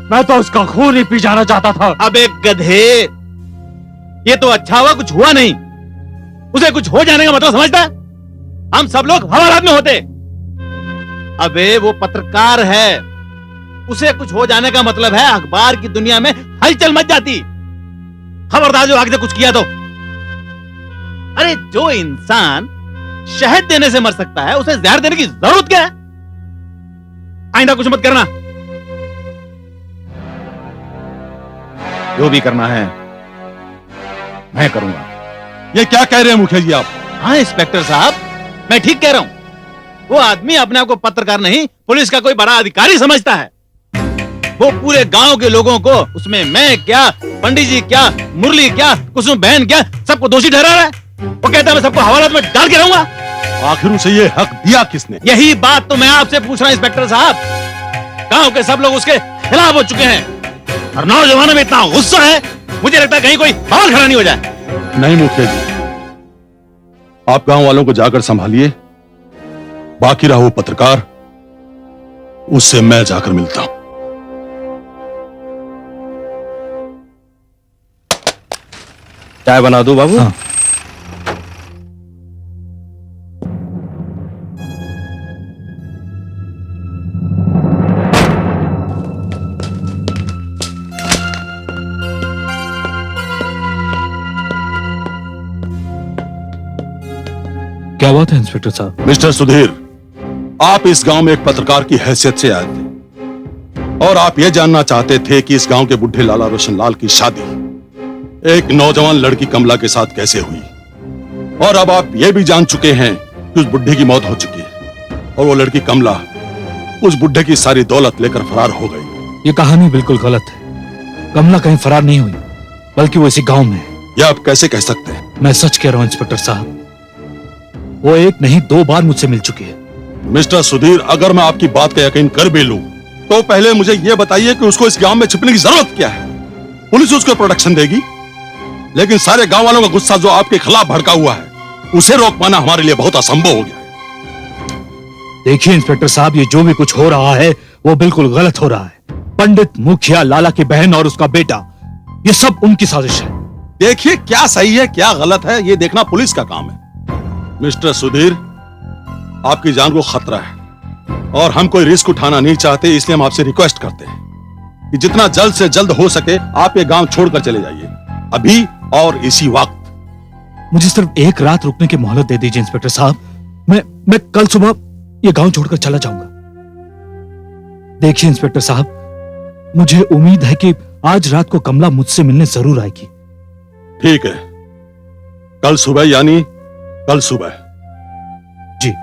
मैं तो उसका खून ही पी जाना चाहता था। अब एक गधे, ये तो अच्छा हुआ कुछ हुआ नहीं। उसे कुछ हो जाने का मतलब समझता है? हम सब लोग हवालात में होते। अबे वो पत्रकार है, उसे कुछ हो जाने का मतलब है अखबार की दुनिया में हलचल मच जाती। खबरदार जो आगे से कुछ किया तो। अरे जो इंसान शहद देने से मर सकता है, उसे जहर देने की जरूरत क्या है? आइंदा कुछ मत करना। जो भी करना है मैं करूंगा। ये क्या कह रहे हैं मुखिया जी आप? हाँ इंस्पेक्टर साहब, मैं ठीक कह रहा हूं। वो आदमी अपने आप को पत्रकार नहीं, पुलिस का कोई बड़ा अधिकारी समझता है। वो पूरे गांव के लोगों को, उसमें मैं क्या, पंडित जी क्या, मुरली क्या, कुसुम बहन क्या, सबको दोषी ठहरा रहा है। वो कहता है मैं सबको हवालात में डाल के रहूंगा। आखिर उसे ये हक दिया किसने? यही बात तो मैं आपसे पूछ रहा हूं इंस्पेक्टर साहब। गांव के सब लोग उसके खिलाफ हो चुके हैं और नौजवानों में इतना गुस्सा है, मुझे लगता है कहीं कोई बवाल खड़ा नहीं हो जाए। नहीं मुखिया जी, आप गांव वालों को जाकर संभालिए। बाकी रहा वो पत्रकार, उससे मैं जाकर मिलता हूं। चाय बना दो बाबू? हाँ। क्या बात है इंस्पेक्टर साहब? मिस्टर सुधीर, आप इस गांव में एक पत्रकार की हैसियत से आए थे और आप यह जानना चाहते थे कि इस गांव के बुढ़े लाला रोशन लाल की शादी एक नौजवान लड़की कमला के साथ कैसे हुई। और अब आप यह भी जान चुके हैं कि उस बुढ़े की मौत हो चुकी है और वो लड़की कमला उस बुढ़े की सारी दौलत लेकर फरार हो गई। ये कहानी बिल्कुल गलत है। कमला कहीं फरार नहीं हुई, बल्कि वो इसी गांव में है। यह आप कैसे कह सकते हैं? मैं सच कह रहा हूं इंस्पेक्टर साहब, वो एक नहीं 2 बार मुझसे मिल चुकी है। मिस्टर सुधीर, अगर मैं आपकी बात का यकीन कर भी लूं, तो पहले मुझे यह बताइए कि उसको इस गांव में छिपने की जरूरत क्या है? पुलिस उसको प्रोटेक्शन देगी, लेकिन सारे गांव वालों का गुस्सा जो आपके खिलाफ भड़का हुआ है, उसे रोक पाना हमारे लिए बहुत असंभव हो गया है। देखिए इंस्पेक्टर साहब, ये जो भी कुछ हो रहा है वो बिल्कुल गलत हो रहा है। पंडित मुखिया, लाला की बहन और उसका बेटा, ये सब उनकी साजिश है। देखिए, क्या सही है क्या गलत है ये देखना पुलिस का काम है। मिस्टर सुधीर, आपकी जान को खतरा है और हम कोई रिस्क उठाना नहीं चाहते, इसलिए हम आपसे रिक्वेस्ट करते हैं कि जितना जल्द से जल्द हो सके आप ये गांव छोड़कर चले जाइए, अभी और इसी वक्त। मुझे सिर्फ 1 रात रुकने की मोहलत दे दीजिए इंस्पेक्टर साहब। मैं कल सुबह ये गांव छोड़कर चला जाऊंगा। देखिए इंस्पेक्टर साहब, मुझे उम्मीद है कि आज रात को कमला मुझसे मिलने जरूर आएगी। ठीक है, कल सुबह, यानी कल सुबह। जी।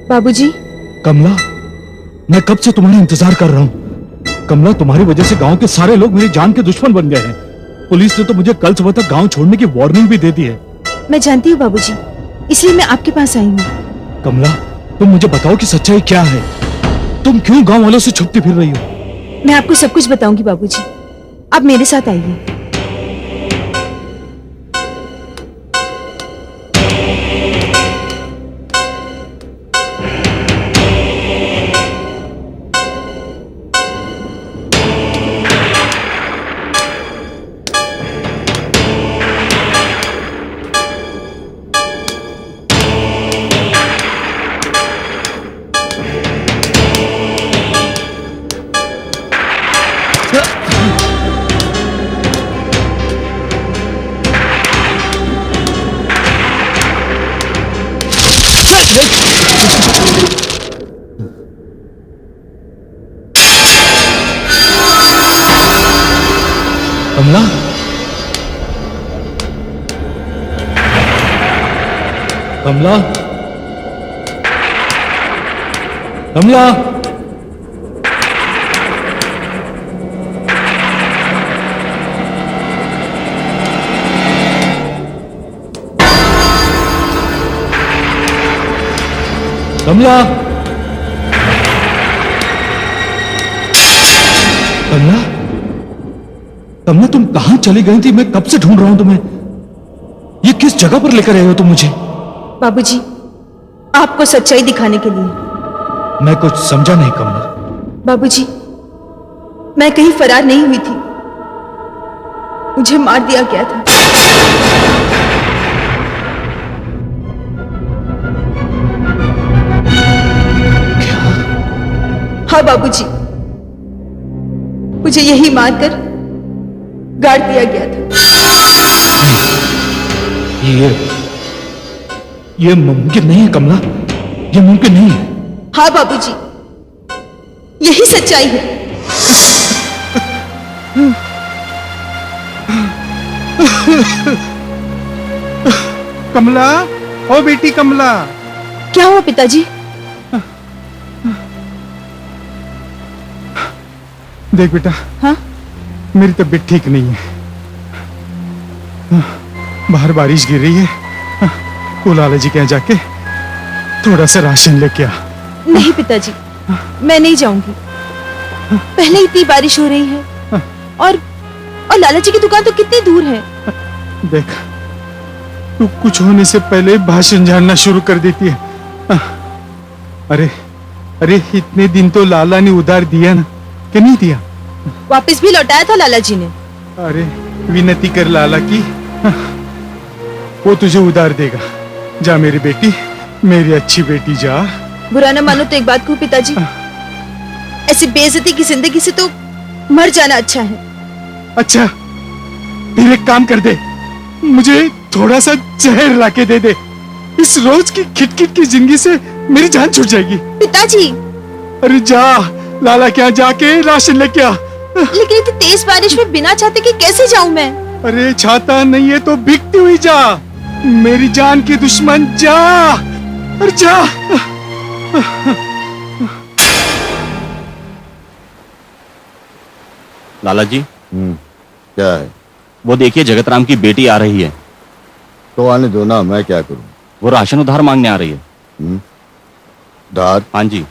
बाबूजी, कमला, मैं कब से तुम्हारा इंतजार कर रहा हूं। कमला, तुम्हारी वजह से गांव के सारे लोग मेरी जान के दुश्मन बन गए हैं। पुलिस ने तो मुझे कल सुबह तक गांव छोड़ने की वार्निंग भी दे दी है। मैं जानती हूँ बाबूजी, इसलिए मैं आपके पास आई हूँ। कमला, तुम मुझे बताओ कि सच्चाई क्या है। तुम क्यों गांव वालों से छुपती फिर रही हो? मैं आपको सब कुछ बताऊंगी बाबूजी, आप मेरे साथ आइए। कमला, कमला, कमला, कमला, कमला, कमला, तुम कहां चली गई थी? मैं कब से ढूंढ रहा हूं तुम्हें। ये किस जगह पर लेकर आए हो तुम मुझे? बाबूजी, आपको सच्चाई दिखाने के लिए। मैं कुछ समझा नहीं कमला। बाबूजी, मैं कहीं फरार नहीं हुई थी, मुझे मार दिया गया था। हाँ बाबूजी, मुझे यही मारकर गाड़ दिया गया था। ये मुमकिन नहीं है कमला, ये मुमकिन नहीं है। हाँ बाबूजी, यही सच्चाई है। कमला, ओ बेटी कमला। क्या हुआ पिताजी? देख बेटा, हाँ? मेरी तबीयत ठीक नहीं है। बाहर बारिश गिर रही है। वो लाला जी के यहाँ जाके थोड़ा सा राशन लेके आ। नहीं पिताजी, मैं नहीं जाऊंगी। पहले इतनी बारिश हो रही है और लाला जी की दुकान तो कितनी दूर है। देख, तू कुछ होने से पहले भाषण झाड़ना शुरू कर देती है। अरे इतने दिन तो लाला ने उधार दिया ना, कि नहीं दिया? वापस भी लौटाया था लाला जी ने। अरे विनती कर लाला की, वो तुझे उधार देगा। जा मेरी बेटी, मेरी अच्छी बेटी, जा। बुरा न मानो तो एक बात कहूं पिताजी, ऐसी बेइज्जती की जिंदगी से तो मर जाना अच्छा है। अच्छा, फिर एक काम कर दे, मुझे थोड़ा सा जहर लाके दे दे। इस रोज की खिटखिट की जिंदगी से मेरी जान छूट जाएगी। पिताजी, अरे जा, लाला के यहाँ जाके राशन लेके आ। लेकिन इतनी तेज बारिश में बिना छाते के कैसे जाऊं मैं? अरे छाता नहीं है तो भीगती हुई जा, मेरी जान की दुश्मन, जा। अरे जा। लाला जी, क्या है? वो देखिए जगतराम की बेटी आ रही है। तो आने दो ना, मैं क्या करूं? वो राशन उधार मांगने आ रही है। उधार? हाँ जी।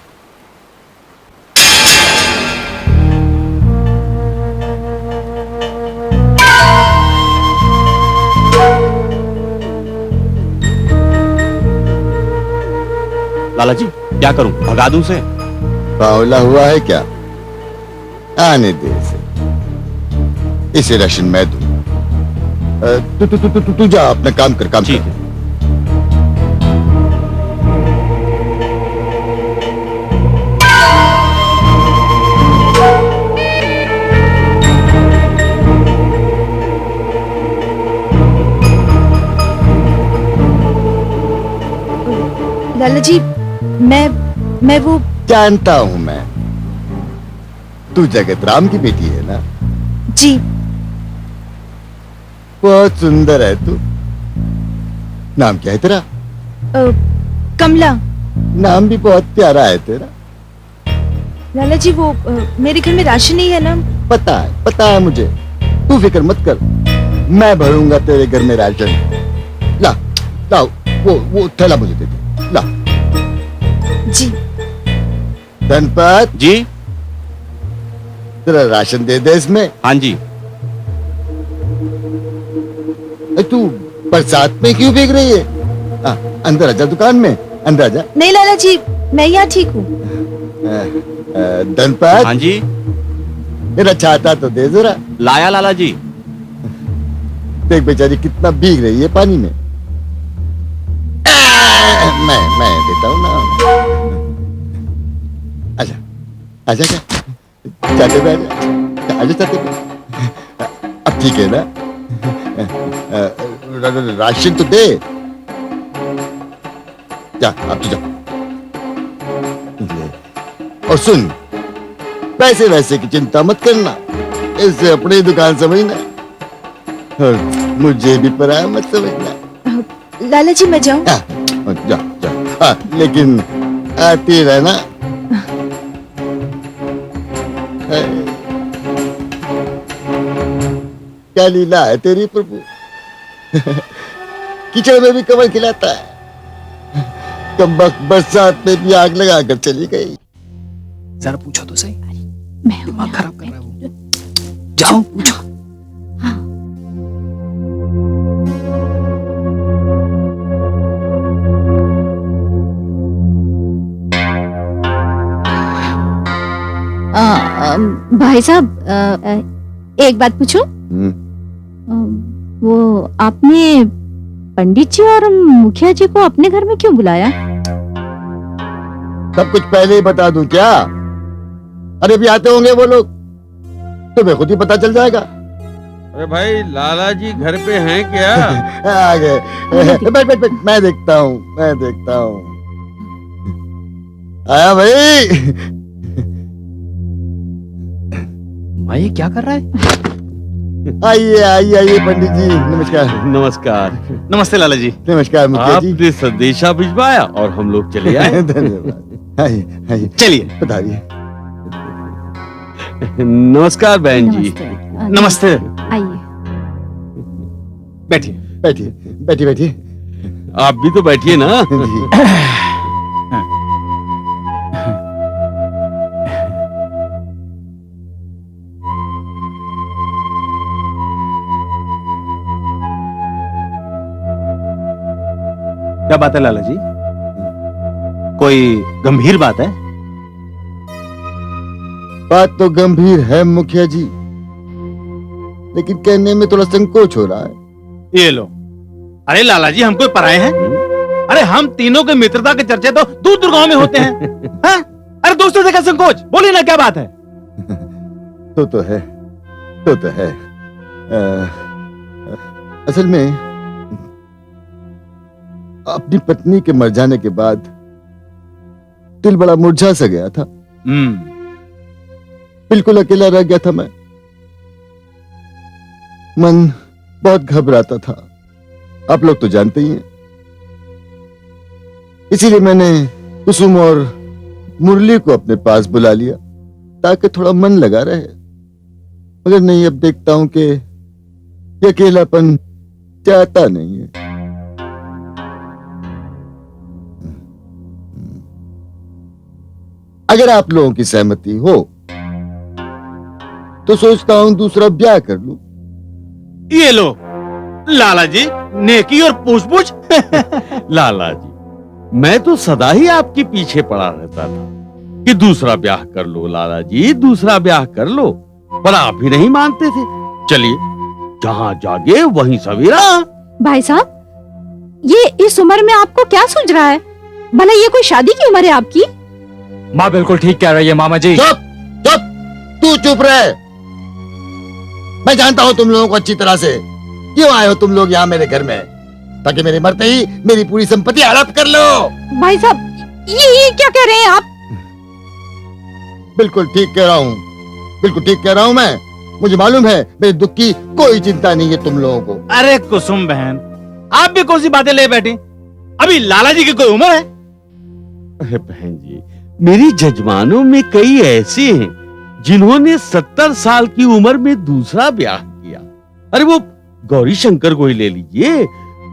लाला जी, क्या करूं? भगा दूं उसे? बावला हुआ है क्या? आने दे इसे राशन मैं दूं। तू जा, अपना काम कर, काम ठीक कर। है। लाला जी, मैं वो जानता हूं मैं, तू जगतराम की बेटी है ना? जी। बहुत सुंदर है तू। नाम क्या है तेरा? कमला। नाम भी बहुत प्यारा है तेरा। लाला जी वो मेरे घर में राशन नहीं है ना। पता है मुझे, तू फिक्र मत कर, मैं भरूंगा तेरे घर में राशन। ला ला वो थैला मुझे दे दे, ला। जी। धनपत जी। तेरा राशन दे दे इसमें। हाँ जी। तू बरसात में क्यों भीग रही है? अंदर आजा, दुकान में अंदर आजा। नहीं लाला जी, मैं यहाँ ठीक हूँ। धनपत। हाँ जी। मेरा छाता तो दे जरा। लाया लाला जी। देख बेचारी कितना भीग रही है पानी में। मैं देता हूँ ना। आजा आजा चाटे पे आजा चाटे पे। अब ठीक है ना? राशन तो दे। जा अब तो जा। और सुन, पैसे वैसे की चिंता मत करना, इसे अपनी दुकान समझना और मुझे भी पराया मत समझना। लाला जी मैं जाऊँ? जा जा, लेकिन आती रहना। क्या लीला है तेरी प्रभु। कीचड़ में भी कमल खिलाता है, कमबख्त बरसात में भी आग लगा कर चली गई। जरा पूछो तो सही, मैं दिमाग खराब कर रहा है वो। जाओ पूछो। भाई साहब, एक बात पूछूं? वो आपने पंडित जी और मुखिया जी को अपने घर में क्यों बुलाया? सब कुछ पहले ही बता दूं क्या? अरे अभी आते होंगे वो लोग, तुम्हें खुद ही पता चल जाएगा। अरे भाई लाला जी घर पे हैं क्या? आ गए। बैठ, मैं देखता हूँ। आया भाई। मैं ये क्या कर रहा है? आइए पंडित जी, नमस्कार। नमस्कार। नमस्ते लाला जी। नमस्कार मुखिया जी। आपने संदेशा भिजवाया और हम लोग चले आए। धन्यवाद। आइए चलिए। पधारिए। नमस्कार बहन जी। नमस्ते। आइए। बैठिए। आप भी तो बैठिए ना। जी। क्या बात है लाला जी? कोई गंभीर बात है? बात तो गंभीर है मुखिया जी, लेकिन कहने में थोड़ा संकोच हो रहा है। ये लो। अरे लाला जी, हम कोई पराए हैं? अरे हम तीनों के मित्रता के चर्चे तो दूर दूर गांव में होते हैं। हाँ? अरे दोस्तों से क्या संकोच? बोलिए ना, क्या बात है? तो है। असल में अपनी पत्नी के मर जाने के बाद दिल बड़ा मुरझा सा गया था। बिल्कुल अकेला रह गया था मैं। मन बहुत घबराता था, आप लोग तो जानते ही हैं। इसीलिए मैंने कुसुम और मुरली को अपने पास बुला लिया ताकि थोड़ा मन लगा रहे। मगर नहीं, अब देखता हूं कि ये अकेलापन चाहता नहीं है। अगर आप लोगों की सहमति हो तो सोचता हूं दूसरा ब्याह कर लूं। ये लो लाला जी, नेकी और पूछ लाला जी, मैं तो सदा ही आपके पीछे पड़ा रहता था कि दूसरा ब्याह कर लो लाला जी, दूसरा ब्याह कर लो, पर आप ही नहीं मानते थे। चलिए, जहां जागे वहीं सवेरा। भाई साहब, ये इस उम्र में आपको क्या सूझ रहा है? भला ये कोई शादी की उम्र है आपकी? माँ बिल्कुल ठीक कह रही है मामा जी। चुप, तू चुप रहे। मैं जानता हूं तुम लोगों को अच्छी तरह से। क्यों आए हो तुम लोग यहाँ मेरे घर में? ताकि मेरे मरते ही मेरी पूरी संपत्ति हड़प कर लो। भाई साहब, ये क्या कह रहे हैं आप? बिल्कुल ठीक कह रहा हूँ मैं। मुझे मालूम है मेरे दुख की कोई चिंता नहीं है तुम लोगों को। अरे कुसुम बहन, आप भी कौन सी बातें ले बैठी? अभी लाला जी की कोई उम्र है? अरे बहन जी, मेरी जजमानों में कई ऐसे हैं जिन्होंने 70 साल की उम्र में दूसरा ब्याह किया। अरे वो गौरी शंकर को ही ले लीजिए,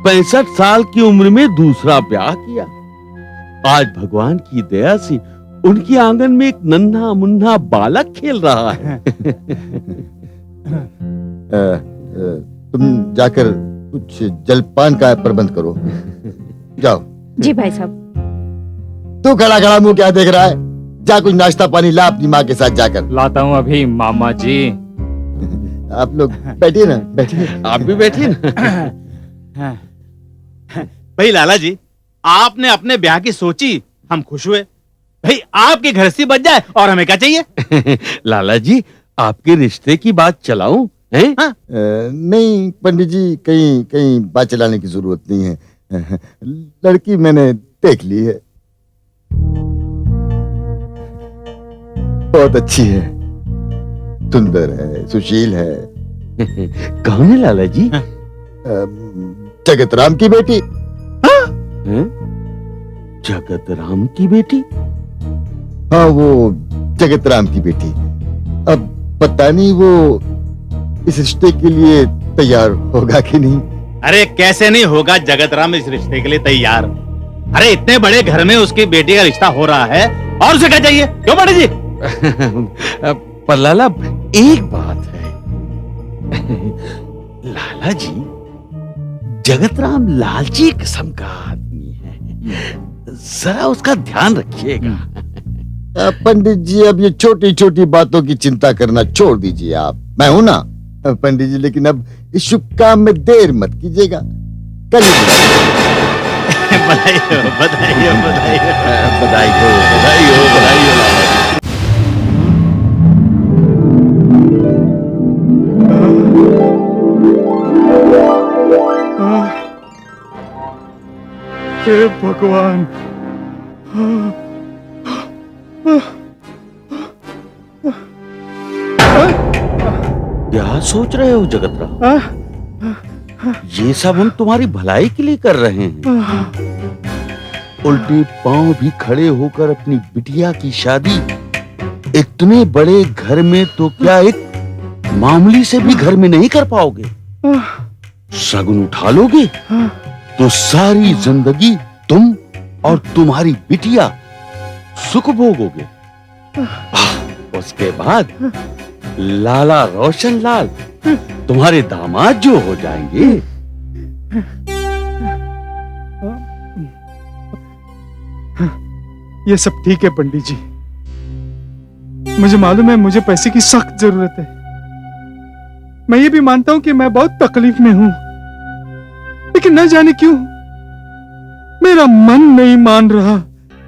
65 साल की उम्र में दूसरा ब्याह किया। आज भगवान की दया से उनकी आंगन में एक नन्हा मुन्ना बालक खेल रहा है। तुम जाकर कुछ जलपान का प्रबंध करो, जाओ। जी भाई साहब। तू खड़ा खड़ा मुंह क्या देख रहा है? जा कुछ नाश्ता पानी ला अपनी माँ के साथ जाकर। लाता हूँ अभी मामा जी। आप लोग बैठिए ना, बैठिए। आप भी बैठिए ना। भाई लाला जी, आपने अपने ब्याह की सोची, हम खुश हुए। भाई आपकी गृहस्थी बच जाए और हमें क्या चाहिए? लाला जी, आपके रिश्ते की बात चलाऊं? हैं? नहीं पंडित जी, कहीं कहीं बात चलाने की जरूरत नहीं है। लड़की मैंने देख ली है, बहुत अच्छी है, सुंदर है, सुशील है। कौन है लाला जी? जगत राम की बेटी। हैं? जगत राम की बेटी? हाँ, वो जगत राम की बेटी। अब पता नहीं वो इस रिश्ते के लिए तैयार होगा कि नहीं। अरे कैसे नहीं होगा जगत राम इस रिश्ते के लिए तैयार? अरे इतने बड़े घर में उसकी बेटी का रिश्ता हो रहा है, और उसे क्या चाहिए? क्यों पंडित जी? पर लाला, एक बात है। लाला जी, जगत राम लालची किस्म का आदमी है, जरा उसका ध्यान रखिएगा। पंडित जी, अब ये छोटी छोटी बातों की चिंता करना छोड़ दीजिए आप। मैं हूं ना पंडित जी, लेकिन अब इस शुभ काम में देर मत कीजिएगा। कल बधाई हो, बधाई हो, बधाई हो। बधाई हो, बधाई हो, बधाई हो लाला जी। हे भगवान। क्या सोच रहे हो जगत राम? ये सब हम तुम्हारी भलाई के लिए कर रहे हैं। उल्टे पांव भी खड़े होकर अपनी बिटिया की शादी इतने बड़े घर में तो क्या एक मामूली से भी घर में नहीं कर पाओगे? शगुन उठा लोगे तो सारी जिंदगी तुम और तुम्हारी बिटिया सुख भोगोगे। उसके बाद लाला रोशन लाल तुम्हारे दामाद जो हो जाएंगे। ये सब ठीक है पंडित जी, मुझे मालूम है मुझे पैसे की सख्त जरूरत है। मैं ये भी मानता हूं कि मैं बहुत तकलीफ में हूं, लेकिन न जाने क्यों मेरा मन नहीं मान रहा।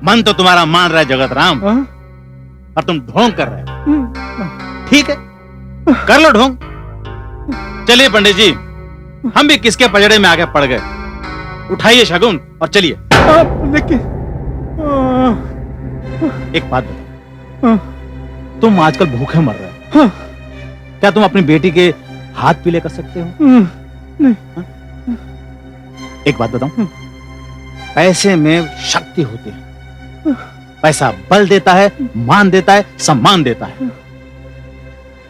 मन तो तुम्हारा मान रहा है जगत राम, हाँ? और तुम ढोंग कर रहे हो। ठीक है, कर लो ढोंग। चलिए पंडित जी, हम भी किसके पजड़े में आके पड़ गए। उठाइए शगुन और चलिए। लेकिन एक बात बताओ, तुम आजकल भूखे मर रहे हो, क्या तुम अपनी बेटी के हाथ पीले कर सकते हो? नहीं। एक बात बताऊं, पैसे में शक्ति होती है। पैसा बल देता है, मान देता है, सम्मान देता है।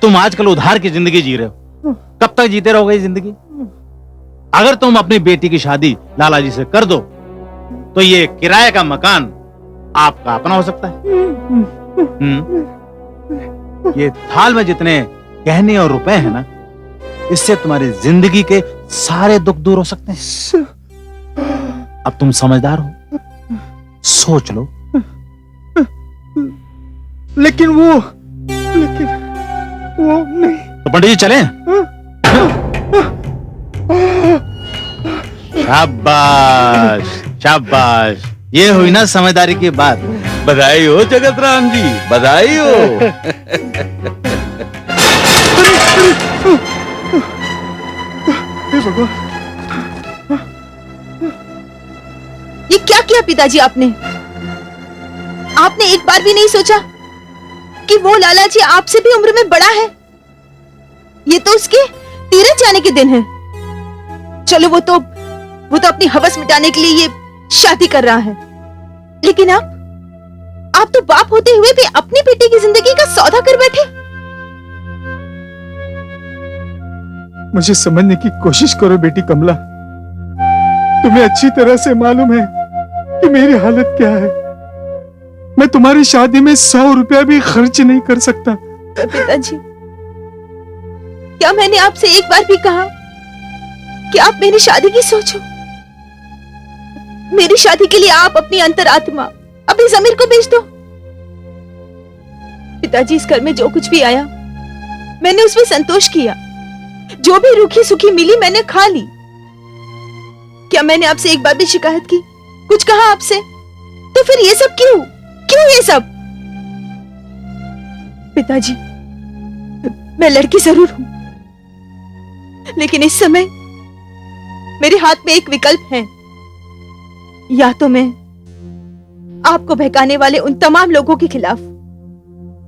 तुम आजकल उधार की जिंदगी जी रहे हो, कब तक जीते रहोगे ये जिंदगी? अगर तुम अपनी बेटी की शादी लाला जी से कर दो तो ये किराए का मकान आपका अपना हो सकता है। ये थाल में जितने गहने और रुपए हैं ना, इससे तुम्हारी जिंदगी के सारे दुख दूर हो सकते हैं। अब तुम समझदार हो, सोच लो। लेकिन वो नहीं। तो पंडित जी चलें? शाबाश शाबाश, ये हुई ना समझदारी की बात। बधाई हो जगत राम जी, बधाई हो। हे भगवान, ये क्या किया पिताजी आपने? आपने एक बार भी नहीं सोचा कि वो लाला जी आपसे भी उम्र में बड़ा है? ये तो उसके तीरथ जाने के दिन है। चलो वो तो अपनी हवस मिटाने के लिए ये शादी कर रहा है, लेकिन आप आप तो बाप होते हुए भी अपनी बेटी की जिंदगी का सौदा कर बैठे। मुझे समझने की कोशिश करो बेटी कमला। तुम्हें अच्छी तरह से मालूम है कि मेरी हालत क्या है। मैं तुम्हारी शादी में 100 रुपया भी खर्च नहीं कर सकता। पिताजी, क्या मैंने आपसे एक बार भी कहा कि आप मेरी शादी की सोचो? मेरी शादी के लिए आप अपनी अंतरात्मा, अपनी ज़मीर को बेच दो। पिताजी, इस घर में जो कुछ भी आया मैंने उसमें संतोष किया। जो भी रूखी सूखी मिली मैंने खा ली। क्या मैंने आपसे एक बार भी शिकायत की, कुछ कहा आपसे? तो फिर ये सब क्यों क्यों ये सब? पिताजी, मैं लड़की जरूर हूं, लेकिन इस समय मेरे हाथ में एक विकल्प है। या तो मैं आपको बहकाने वाले उन तमाम लोगों के खिलाफ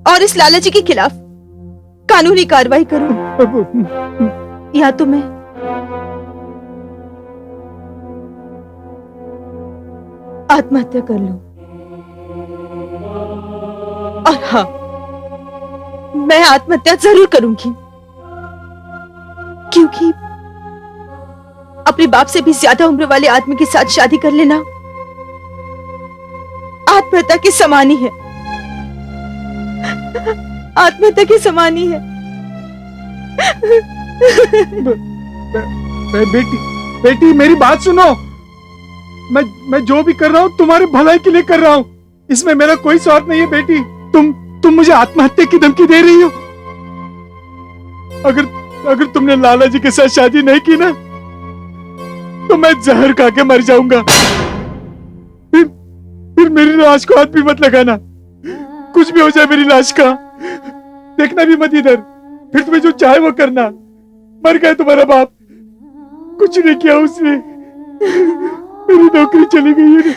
और इस लालची के खिलाफ कानूनी कार्रवाई करूं, या तो मैं आत्महत्या कर लूं। और हाँ, मैं आत्महत्या जरूर करूंगी, क्योंकि अपने बाप से भी ज्यादा उम्र वाले आदमी के साथ शादी कर लेना आत्महत्या के समान ही है। आत्महत्या के समान ही है। बेटी मेरी बात सुनो। मैं जो भी कर रहा हूँ तुम्हारे भलाई के लिए कर रहा हूँ। इसमें मेरा कोई स्वार्थ नहीं है बेटी। तुम मुझे आत्महत्या की धमकी दे रही हो। अगर तुमने लाला जी के साथ शादी नहीं की ना, तो मैं जहर खा के मर जाऊंगा। फिर मेरी लाश को हाथ भी मत लगाना। कुछ भी हो जाए मेरी लाश का, देखना भी मत इधर। फिर तुम्हें जो चाहे वो करना। मर गया तुम्हारा बाप, कुछ नहीं किया उसने। मेरी नौकरी चली गई है,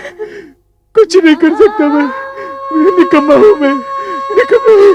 कुछ नहीं कर सकता मैं। निकम्मा हूं मैं, निकम्मा हूं।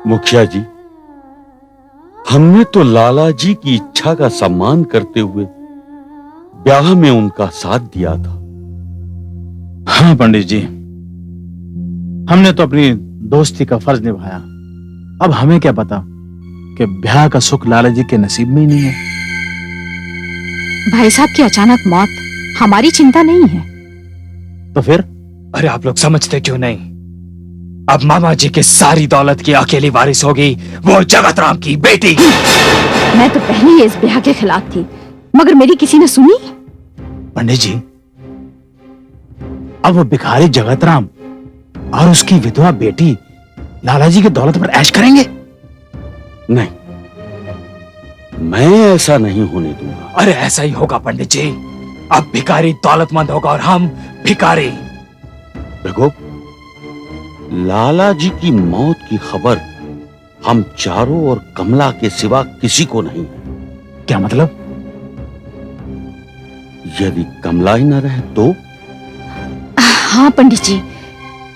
मुखिया जी, हमने तो लाला जी की इच्छा का सम्मान करते हुए ब्याह में उनका साथ दिया था। हाँ पंडित जी, हमने तो अपनी दोस्ती का फर्ज निभाया। अब हमें क्या पता कि ब्याह का सुख लाला जी के नसीब में ही नहीं है। भाई साहब की अचानक मौत हमारी चिंता नहीं है। तो फिर? अरे आप लोग समझते क्यों नहीं? अब मामा जी की सारी दौलत की अकेली वारिस होगी वो जगत राम की बेटी। मैं तो पहले ही इस ब्याह के खिलाफ थी, मगर मेरी किसी ने सुनी। पंडित जी, अब वो भिखारी जगत राम और उसकी विधवा बेटी लाला जी की दौलत पर ऐश करेंगे? नहीं, मैं ऐसा नहीं होने दूंगा। अरे ऐसा ही होगा पंडित जी। अब भिखारी दौलतमंद होगा और हम भिखारी। देखो, लाला जी की मौत की खबर हम चारों और कमला के सिवा किसी को नहीं है। क्या मतलब? यदि कमला ही न रहे तो? हाँ पंडित जी,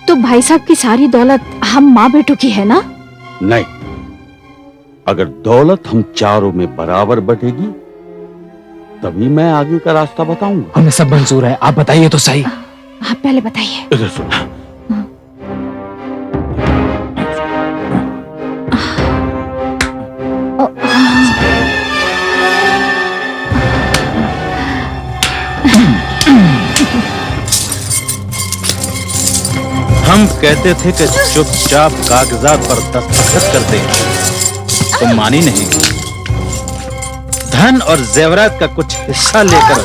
तो भाई साहब की सारी दौलत हम माँ बेटों की है ना? नहीं, अगर दौलत हम चारों में बराबर बटेगी तभी मैं आगे का रास्ता बताऊंगा। हमें सब मंजूर है, आप बताइए तो सही। आप पहले बताइए। इधर सुनो। हम कहते थे कि चुपचाप कागजात पर दस्तखत कर दें, तो मानी नहीं। धन और जेवरात का कुछ हिस्सा लेकर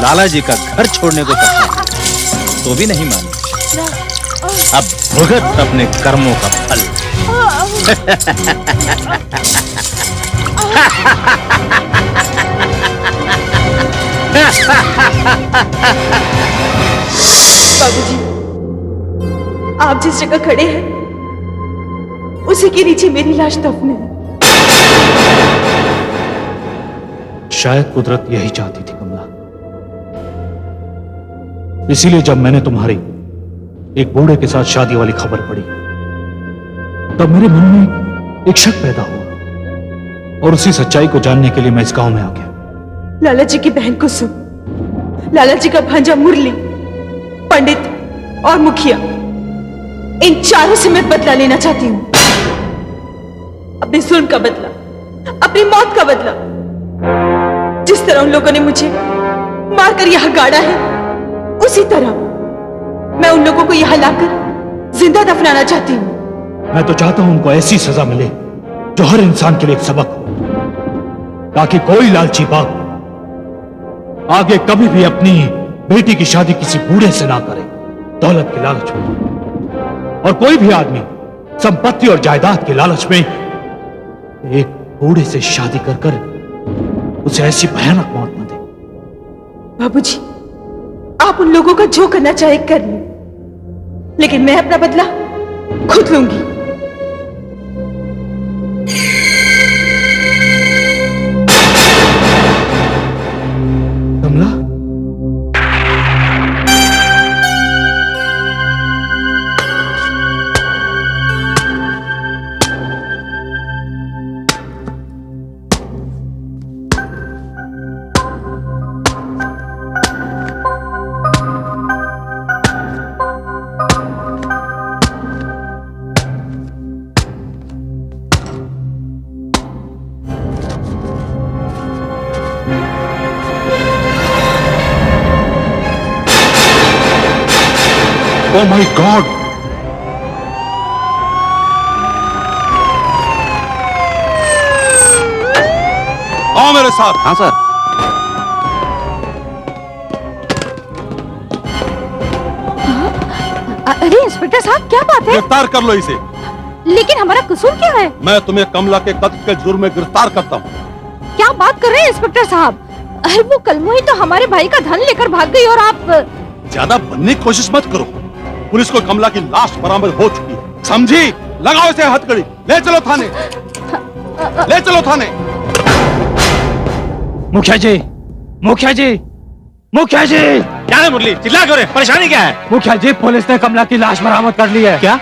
लाला जी का घर छोड़ने को कहा, तो भी नहीं मानी। अब भुगत अपने कर्मों का फल। बाबूजी, आप जिस जगह खड़े हैं उसी के नीचे मेरी लाश दफन है। शायद कुदरत यही चाहती थी कमला। इसीलिए जब मैंने तुम्हारी एक बूढ़े के साथ शादी वाली खबर पढ़ी, तब मेरे मन में एक शक पैदा हुआ और उसी सच्चाई को जानने के लिए मैं इस गांव में आ गया। लाला जी की बहन कुसुम, लाला जी का भांजा मुरली, पंडित और मुखिया, इन चारों से मैं बदला लेना चाहती हूं। अपने जुल्म का बदला, अपनी मौत का बदला। जिस तरह उन लोगों ने मुझे मारकर यहां गाड़ा है, उसी तरह मैं उन लोगों को यहां लाकर जिंदा दफनाना चाहती हूं। मैं तो चाहता हूं उनको ऐसी सजा मिले जो हर इंसान के लिए एक सबक हो, ताकि कोई लालची बाप आगे कभी भी अपनी बेटी की शादी किसी बूढ़े से ना करे, दौलत के लालच में। और कोई भी आदमी संपत्ति और जायदाद के लालच में एक बूढ़े से शादी कर कर उसे ऐसी भयानक मौत न दे। बाबूजी, आप उन लोगों का जो करना चाहे कर लें, लेकिन मैं अपना बदला खुद लूंगी। कमला, ओ माय गॉड! आओ मेरे साथ। हाँ सर। अरे इंस्पेक्टर साहब, क्या बात है? गिरफ्तार कर लो इसे। लेकिन हमारा कसूर क्या है? मैं तुम्हें कमला के कत्ल के जुर्म में गिरफ्तार करता हूँ। क्या बात कर रहे हैं इंस्पेक्टर साहब? अरे वो कलमुही तो हमारे भाई का धन लेकर भाग गई और आप। ज्यादा बनने की कोशिश मत करो। पुलिस को कमला की लाश बरामद हो चुकी है, समझी? लगाओ इसे हथकड़ी, ले चलो थाने, ले चलो थाने। मुखिया जी, मुखिया जी, मुखिया जी! क्या है मुरली, चिल्ला क्यों रहे? परेशानी क्या है? मुखिया जी, पुलिस ने कमला की लाश बरामद कर ली है। क्या?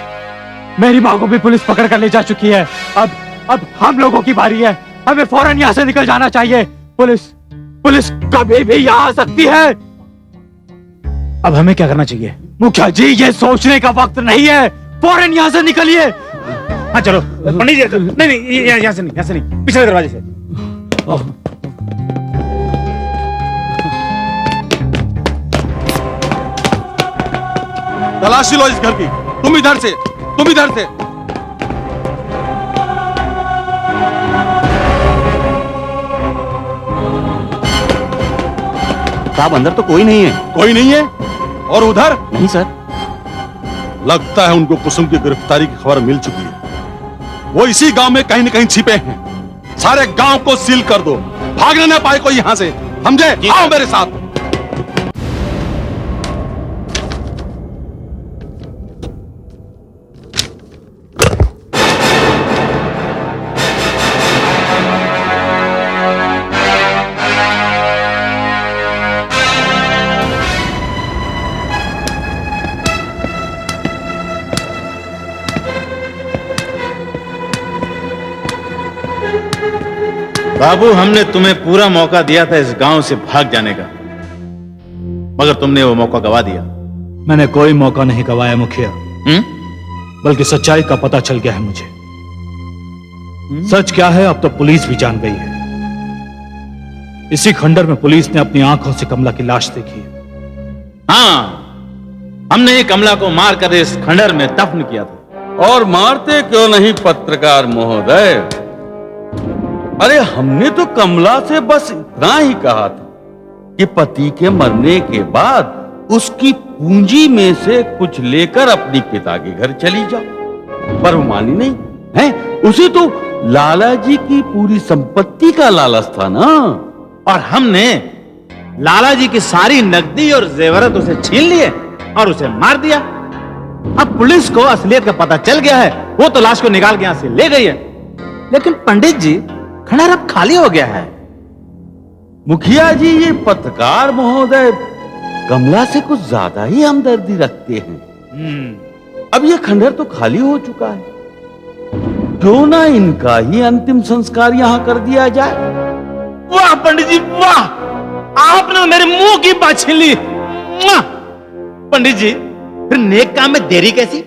मेरी माँ को भी पुलिस पकड़ कर ले जा चुकी है। अब हम लोगों की बारी है। हमें फौरन यहाँ से निकल जाना चाहिए। पुलिस कभी भी यहाँ आ सकती है। अब हमें क्या करना चाहिए? मुखिया जी, ये सोचने का वक्त नहीं है। फौरन यहाँ से निकलिए। हाँ चलो पंडित जी। नहीं, यहाँ से नहीं, पिछले दरवाजे से। तलाशी लो इस घर की, तुम इधर से। तुम इधर से। साहब अंदर तो कोई नहीं है। कोई नहीं है? और उधर? नहीं सर। लगता है उनको कुसुम की गिरफ्तारी की खबर मिल चुकी है। वो इसी गांव में कहीं न कहीं छिपे हैं। सारे गांव को सील कर दो, भागने ना पाए कोई यहां से, समझे? आओ मेरे साथ। बाबू, हमने तुम्हें पूरा मौका दिया था इस गांव से भाग जाने का, मगर तुमने वो मौका गवा दिया। मैंने कोई मौका नहीं गवाया मुखिया, बल्कि सच्चाई का पता चल गया है मुझे। सच क्या है अब तो पुलिस भी जान गई है। इसी खंडर में पुलिस ने अपनी आंखों से कमला की लाश देखी है। हाँ, हमने ही कमला को मारकर इस खंडर में दफन किया था। और मारते क्यों नहीं पत्रकार महोदय? अरे हमने तो कमला से बस इतना ही कहा था कि पति के मरने के बाद उसकी पूंजी में से कुछ लेकर अपनी पिता के घर चली जाओ, पर वो मानी नहीं है। उसे तो लाला जी की पूरी संपत्ति का लालच था ना। और हमने लाला जी की सारी नकदी और जेवरत उसे छीन लिए और उसे मार दिया। अब पुलिस को असलियत का पता चल गया है, वो तो लाश को निकाल के यहां से ले गई है। लेकिन पंडित जी, खंडर अब खाली हो गया है। मुखिया जी, ये पत्रकार महोदय कमला से कुछ ज्यादा ही हमदर्दी रखते हैं। अब ये खंडर तो खाली हो चुका है, क्यों ना इनका ही अंतिम संस्कार यहां कर दिया जाए। वाह पंडित जी वाह, आपने मेरे मुंह की बात छीन ली। पंडित जी, फिर नेक काम में देरी कैसी?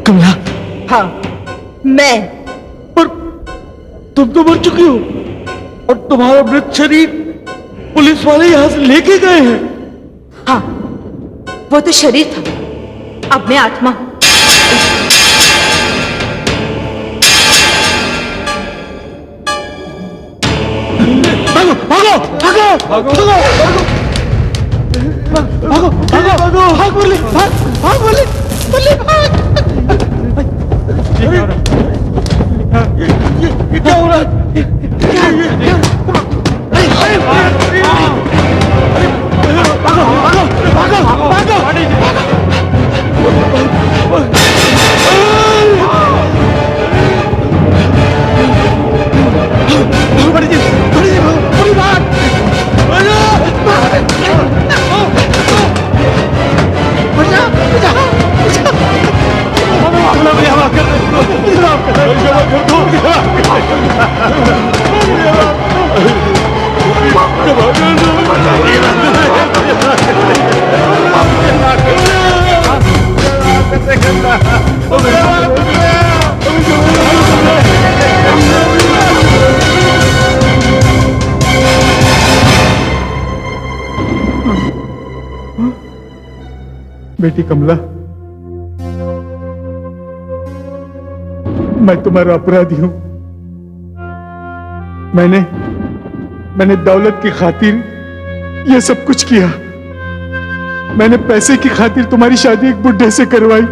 कमला, हाँ, मैं। पर तुम तो मर चुकी हो और तुम्हारा मृत शरीर पुलिस वाले यहां से लेके गए हैं। हाँ, वो तो शरीर था, अब मैं आत्मा हूं। भागो भागो भागो भागो भागो भागो भागो भाग मुरली, भाग मुरली, मुरली भाग। ये क्या हो रहा है? भागो भागो भागो। बेटी कमला, मैं तुम्हारा अपराधी हूं। मैंने दौलत की खातिर ये सब कुछ किया। मैंने पैसे की खातिर तुम्हारी शादी एक बुड्ढे से करवाई,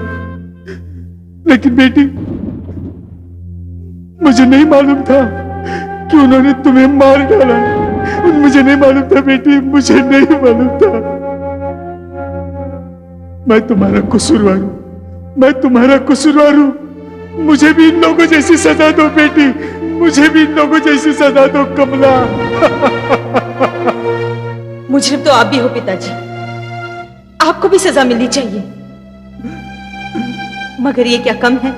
लेकिन बेटी मुझे नहीं मालूम था कि उन्होंने तुम्हें मार डाला। मुझे नहीं मालूम था बेटी, मुझे नहीं मालूम था। मैं तुम्हारा कसूरवार हूं, मैं तुम्हारा कसूरवार हूं। मुझे भी इन लोगों जैसी सजा दो बेटी, मुझे भी इन लोगों जैसी सजा दो कमला। मुजरिम तो आप भी हो पिताजी, आपको भी सजा मिलनी चाहिए। मगर ये क्या कम है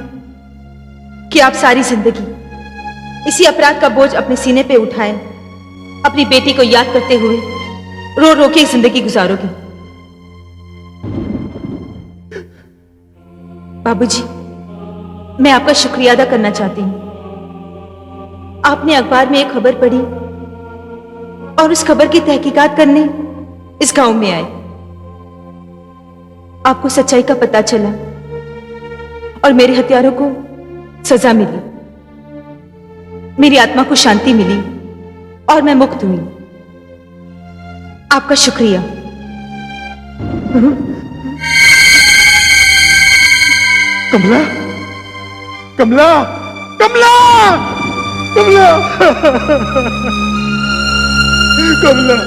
कि आप सारी जिंदगी इसी अपराध का बोझ अपने सीने पे उठाए, अपनी बेटी को याद करते हुए रो रो के जिंदगी गुजारोगे। बाबूजी, मैं आपका शुक्रिया अदा करना चाहती हूं। आपने अखबार में एक खबर पढ़ी और उस खबर की तहकीकात करने इस गांव में आए। आपको सच्चाई का पता चला और मेरे हत्यारों को सजा मिली, मेरी आत्मा को शांति मिली और मैं मुक्त हुई। आपका शुक्रिया। कमला, कमला, कमला, कमला, कमला।